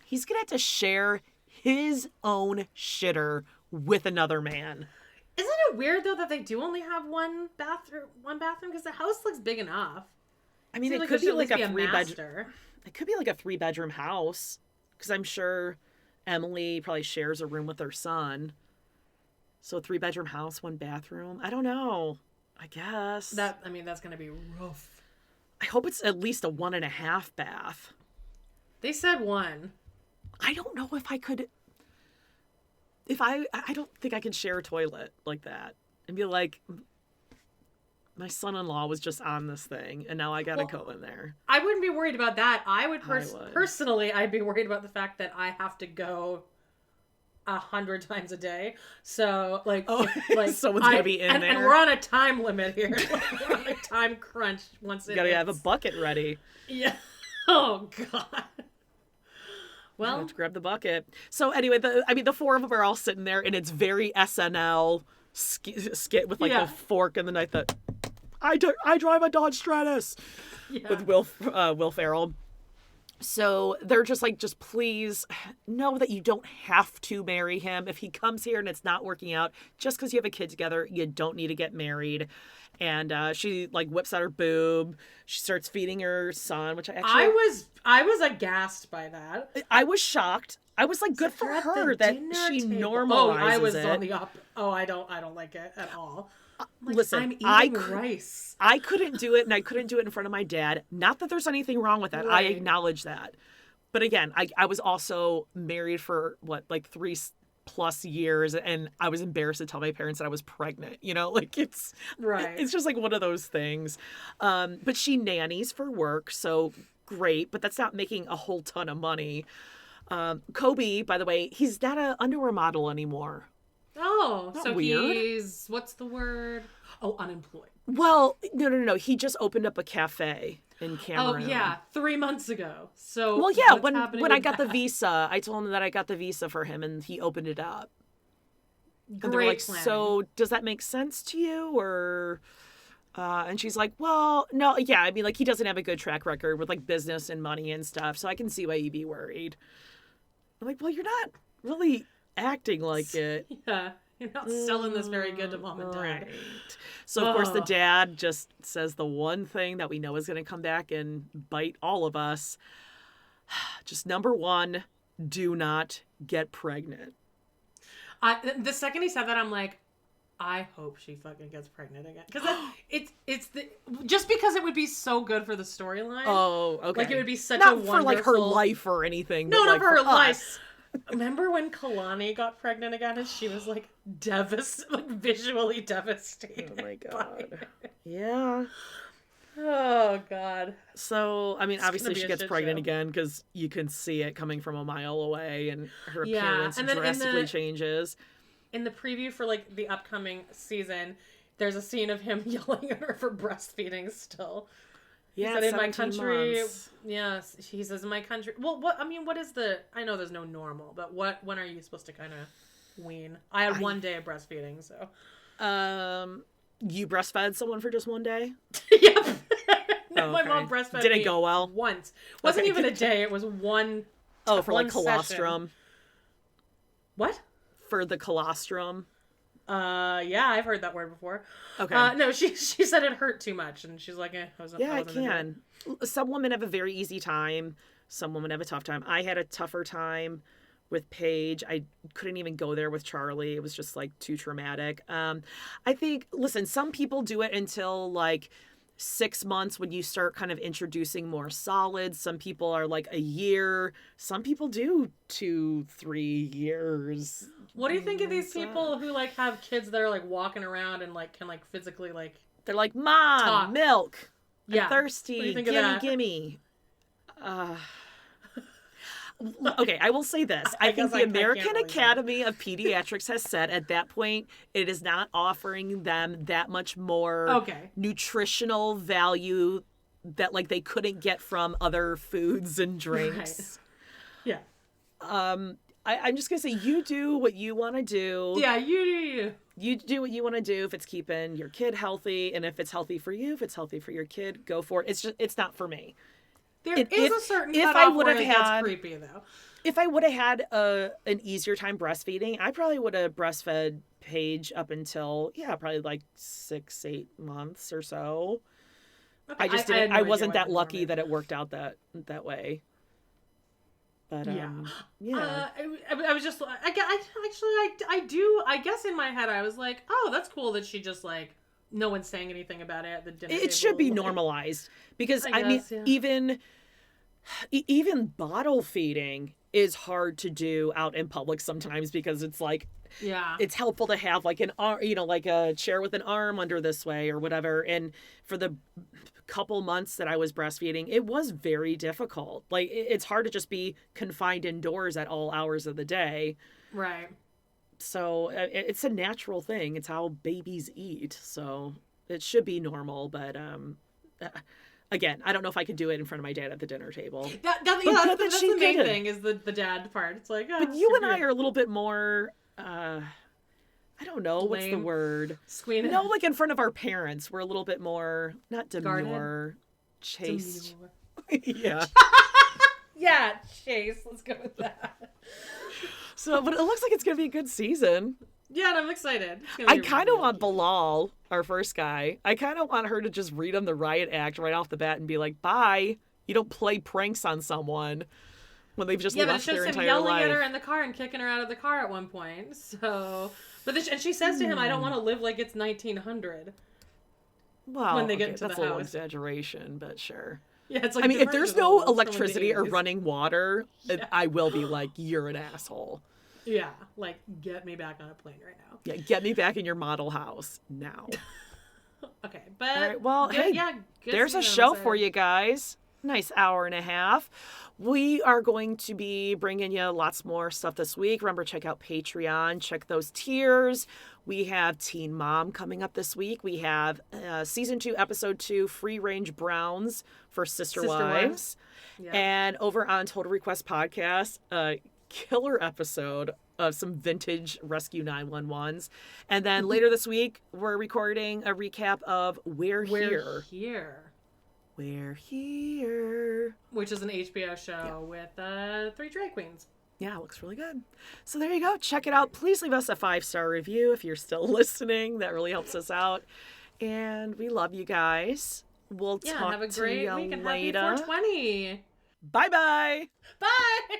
He's going to have to share his own shitter with another man. Isn't it weird, though, that they do only have one bathroom? Because the house looks big enough. I mean, it could be like a 3-bedroom. It could be like a 3-bedroom house. Because I'm sure Emily probably shares a room with her son. So a 3-bedroom house, 1 bathroom. I don't know. I guess. That's going to be rough. I hope it's at least a 1.5 bath. They said 1. I don't know if I could. I don't think I can share a toilet like that and be like, my son-in-law was just on this thing and now I gotta go in there. I wouldn't be worried about that. I would personally, I'd be worried about the fact that I have to go 100 times a day. So someone's gonna be in there. And we're on a time limit here. We're on a time crunch once you gotta have a bucket ready. Yeah. Oh God. Well, let's grab the bucket. So anyway, the 4 of them are all sitting there, and it's very SNL skit with like the fork and the knife. I drive a Dodge Stratus with Will Ferrell. So they're just like, just please know that you don't have to marry him. If he comes here and it's not working out, just because you have a kid together, you don't need to get married. And she like whips out her boob. She starts feeding her son, which I was aghast by that. I was shocked. I was like, good for her that she normalizes I was it. on the up. Oh, I don't like it at all. Like, listen, I'm eating rice. I couldn't do it, and I couldn't do it in front of my dad. Not that there's anything wrong with that. Right. I acknowledge that. But again, I was also married for, 3+ years, and I was embarrassed to tell my parents that I was pregnant. You know, like it's just like one of those things. But she nannies for work, so great, but that's not making a whole ton of money. Kobe, by the way, he's not an underwear model anymore. Oh, not so weird. He's, what's the word? Oh, unemployed. Well, no. He just opened up a cafe in Cameroon. Oh, yeah, 3 months ago. So, well, yeah, when I got the visa, I told him that I got the visa for him, and he opened it up. And they're like, planning. So does that make sense to you, or? And she's like, well, no, yeah, I mean, like, he doesn't have a good track record with like business and money and stuff, so I can see why you'd be worried. I'm like, well, you're not really acting like it. Yeah, you're not selling this very good to mom and dad. Right. So, of course, the dad just says the one thing that we know is going to come back and bite all of us. Just number one, do not get pregnant. The second he said that, I'm like, I hope she fucking gets pregnant again. Because just because it would be so good for the storyline. Oh, okay. Like, it would be such not a wonderful... for, like, her life or anything. No, not like, for her life. Us. Remember when Kalani got pregnant again and she was, like, visually devastated? Oh, my God. Yeah. Oh, God. So, I mean, obviously she gets pregnant again because you can see it coming from a mile away and her appearance drastically changes. In the preview for, like, the upcoming season, there's a scene of him yelling at her for breastfeeding still. Yeah, he said, in my country, months. Yes, he says, in my country, well, what is I know there's no normal, but when are you supposed to kind of wean? I had 1 day of breastfeeding, so. You breastfed someone for just 1 day? Yep. No, my mom breastfed Did it me go well? Once. Wasn't even a day, it was one. Oh, for like one colostrum. session. What? For the colostrum. Yeah, I've heard that word before. Okay. No, she said it hurt too much, and she's like, yeah, it can. Some women have a very easy time. Some women have a tough time. I had a tougher time with Paige. I couldn't even go there with Charlie. It was just like too traumatic. I think, listen, some people do it until like 6 months when you start kind of introducing more solids. Some people are like a year. Some people do 2-3 years. What do you think of these people who like have kids that are like walking around and like can like physically like they're like, Mom, talk. Milk. Yeah. I'm thirsty. What do you think gimme, of that? gimme. Okay, I will say this. I think the American Academy of Pediatrics has said at that point it is not offering them that much more nutritional value that like they couldn't get from other foods and drinks. Right. Yeah. I'm just gonna say you do what you want to do. Yeah, you do what you want to do if it's keeping your kid healthy, and if it's healthy for you, if it's healthy for your kid, go for it. It's not for me. There is a certain cutoff where it gets creepy, though. If I would have had an easier time breastfeeding, I probably would have breastfed Paige up until, probably like 6-8 months or so. Okay. I just didn't. I wasn't that lucky that it worked out that way. But yeah. I was just, I guess in my head I was like, oh, that's cool that she just like, no one's saying anything about it at the dinner table. It should be normalized because even bottle feeding is hard to do out in public sometimes because it's like, it's helpful to have like an arm, like a chair with an arm under this way or whatever. And for the couple months that I was breastfeeding, it was very difficult. Like it's hard to just be confined indoors at all hours of the day. Right. So it's a natural thing. It's how babies eat. So it should be normal. But again, I don't know if I could do it in front of my dad at the dinner table. That's the main thing is the dad part. It's like, but you and I are a little bit more I don't know. Lame. What's the word? Squeamish. No, like in front of our parents. We're a little bit more, not demure, chaste. Yeah. Yeah, chaste. Let's go with that. So, but it looks like it's going to be a good season. Yeah, and I'm excited. I kind of want Bilal, our first guy. I kind of want her to just read him the riot act right off the bat and be like, bye. You don't play pranks on someone when they've just left their entire life. Yeah, but it's just him yelling at her in the car and kicking her out of the car at one point. So, and she says to him, I don't want to live like it's 1900. Well, when they get into the house. That's a little exaggeration, but sure. Yeah, it's like I mean, if there's no electricity or running water, I will be like, you're an asshole. Yeah, like, get me back on a plane right now. Yeah, get me back in your model house now. Okay, but... All right, well, there's a show for you guys. Nice hour and a half. We are going to be bringing you lots more stuff this week. Remember, check out Patreon. Check those tiers. We have Teen Mom coming up this week. We have Season 2, Episode 2, Free Range Browns for Sister Wives. Yeah. And over on Total Request Podcast, killer episode of some vintage Rescue 911s. And then later this week, we're recording a recap of We're Here. We're Here. Which is an HBO show with 3 drag queens. Yeah, it looks really good. So there you go. Check it out. Please leave us a 5-star review if you're still listening. That really helps us out. And we love you guys. We'll talk have a great to you week and later. happy 420. Bye-bye. Bye.